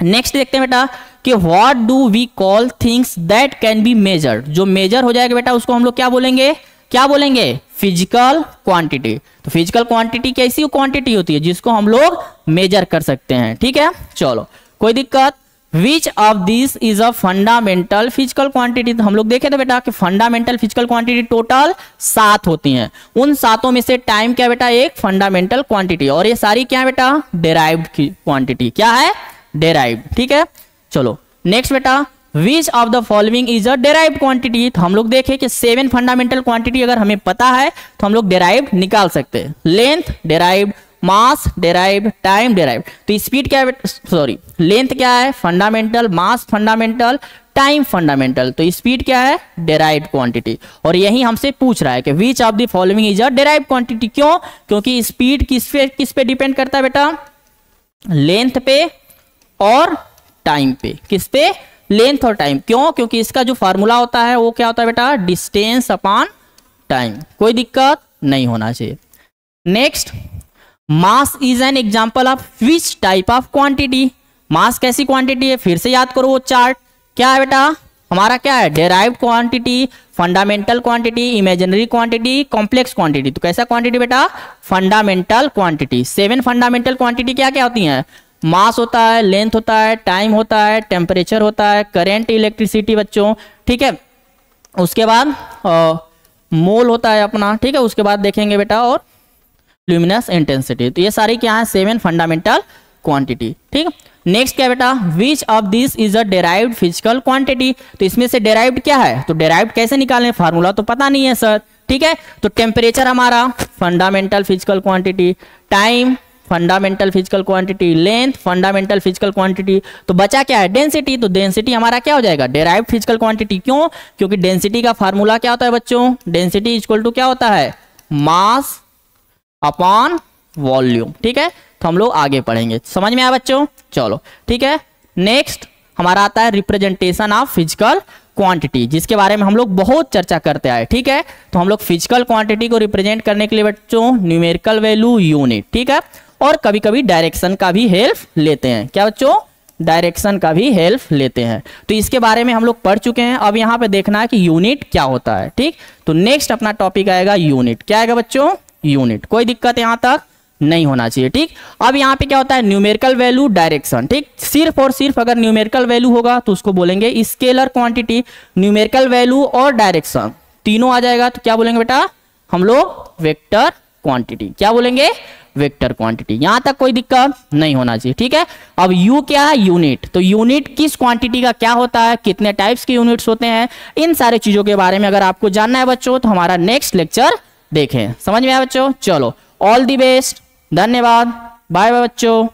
नेक्स्ट देखते हैं बेटा कि what do we call things that can be measured. जो मेजर हो जाएगा बेटा उसको हम लोग क्या बोलेंगे, क्या बोलेंगे, फिजिकल क्वांटिटी। तो फिजिकल क्वांटिटी कैसी क्वांटिटी होती है जिसको हम लोग मेजर कर सकते हैं। ठीक है, चलो कोई दिक्कत। Which of this is a fundamental physical quantity, तो हम लोग देखे थे बेटा कि फंडामेंटल फिजिकल क्वांटिटी टोटल 7 होती हैं। उन 7 में से टाइम क्या बेटा, एक फंडामेंटल क्वांटिटी, और ये सारी क्या बेटा, डेराइव्ड की क्वांटिटी। क्या है, डेराइव्ड। ठीक है, चलो नेक्स्ट बेटा, which of the following is a derived quantity. तो हम लोग देखें कि 7 फंडामेंटल क्वांटिटी अगर हमें पता है तो हम लोग डेराइव्ड निकाल सकते हैं। लेंथ डेराइव्ड, मास डेराइव्ड, टाइम डेराइव्ड। तो स्पीड क्या है, सॉरी लेंथ क्या है, फंडामेंटल, मास फंडामेंटल, टाइम फंडामेंटल। तो स्पीड क्या है, डेराइव्ड क्वांटिटी। और यही हमसे पूछ रहा है कि which of the following is a derived quantity. क्यों, क्योंकि स्पीड किस पे डिपेंड करता है बेटा, लेंथ पे और टाइम पे। किस पे, लेंथ और टाइम। क्यों, क्योंकि इसका जो फार्मूला होता है वो क्या होता है बेटा, डिस्टेंस अपॉन टाइम। कोई दिक्कत नहीं होना चाहिए। Next, mass is an example of which type of quantity. Mass कैसी क्वांटिटी है, फिर से याद करो वो चार्ट। क्या है बेटा, हमारा क्या है, derived quantity, fundamental quantity, imaginary quantity, complex quantity. तो कैसा क्वांटिटी बेटा, फंडामेंटल क्वांटिटी। 7 फंडामेंटल क्वांटिटी क्या क्या होती हैं, मास होता है, लेंथ होता है, टाइम होता है, टेम्परेचर होता है, करंट, इलेक्ट्रिसिटी बच्चों। ठीक है, उसके बाद मोल होता है अपना। ठीक है, उसके बाद देखेंगे बेटा और ल्यूमिनस इंटेंसिटी। तो ये सारी क्या है, 7 फंडामेंटल क्वांटिटी। ठीक है, नेक्स्ट क्या बेटा, which of this is a derived physical quantity. तो इसमें से डेराइव्ड क्या है, तो डेराइव्ड कैसे निकालें, फार्मूला तो पता नहीं है सर। ठीक है, तो टेम्परेचर हमारा fundamental physical quantity, time fundamental physical quantity, length fundamental physical quantity. तो बचा क्या है, डेंसिटी। तो डेंसिटी हमारा क्या हो जाएगा, डेराइव्ड फिजिकल क्वांटिटी। क्यों, क्योंकि डेंसिटी का फार्मूला क्या होता है बच्चों, डेंसिटी इक्वल टू क्या होता है, मास अपॉन वॉल्यूम। ठीक है, तो हम लोग आगे पढ़ेंगे, समझ में आया बच्चों। चलो ठीक है, नेक्स्ट हमारा आता है रिप्रेजेंटेशन ऑफ फिजिकल क्वांटिटी, जिसके बारे में हम लोग बहुत चर्चा करते आए। ठीक है, तो हम लोग फिजिकल क्वांटिटी को रिप्रेजेंट करने के लिए बच्चों न्यूमेरिकल वैल्यू, यूनिट, ठीक है, और कभी कभी डायरेक्शन का भी हेल्प लेते हैं। क्या बच्चों, डायरेक्शन का भी हेल्प लेते हैं। तो इसके बारे में हम लोग पढ़ चुके हैं। अब यहाँ पे देखना है कि यूनिट क्या होता है। ठीक, तो नेक्स्ट अपना टॉपिक आएगा यूनिट। क्या आएगा बच्चों, यूनिट। कोई दिक्कत यहाँ तक नहीं होना चाहिए। ठीक, अब यहाँ पे क्या होता है, न्यूमेरिकल वैल्यू, डायरेक्शन। ठीक, सिर्फ और सिर्फ अगर न्यूमेरिकल वैल्यू होगा तो उसको बोलेंगे स्केलर क्वांटिटी। न्यूमेरिकल वैल्यू और डायरेक्शन तीनों आ जाएगा तो क्या बोलेंगे बेटा, हम लोग वेक्टर क्वांटिटी। क्या बोलेंगे, वेक्टर क्वांटिटी। यहां तक कोई दिक्कत नहीं होना चाहिए। ठीक है, अब यू क्या है, यूनिट। तो यूनिट किस क्वांटिटी का क्या होता है, कितने टाइप्स के यूनिट्स होते हैं, इन सारे चीजों के बारे में अगर आपको जानना है बच्चों तो हमारा नेक्स्ट लेक्चर देखें। समझ में आया बच्चों। चलो, ऑल दी बेस्ट, धन्यवाद, बाय बाय बच्चों।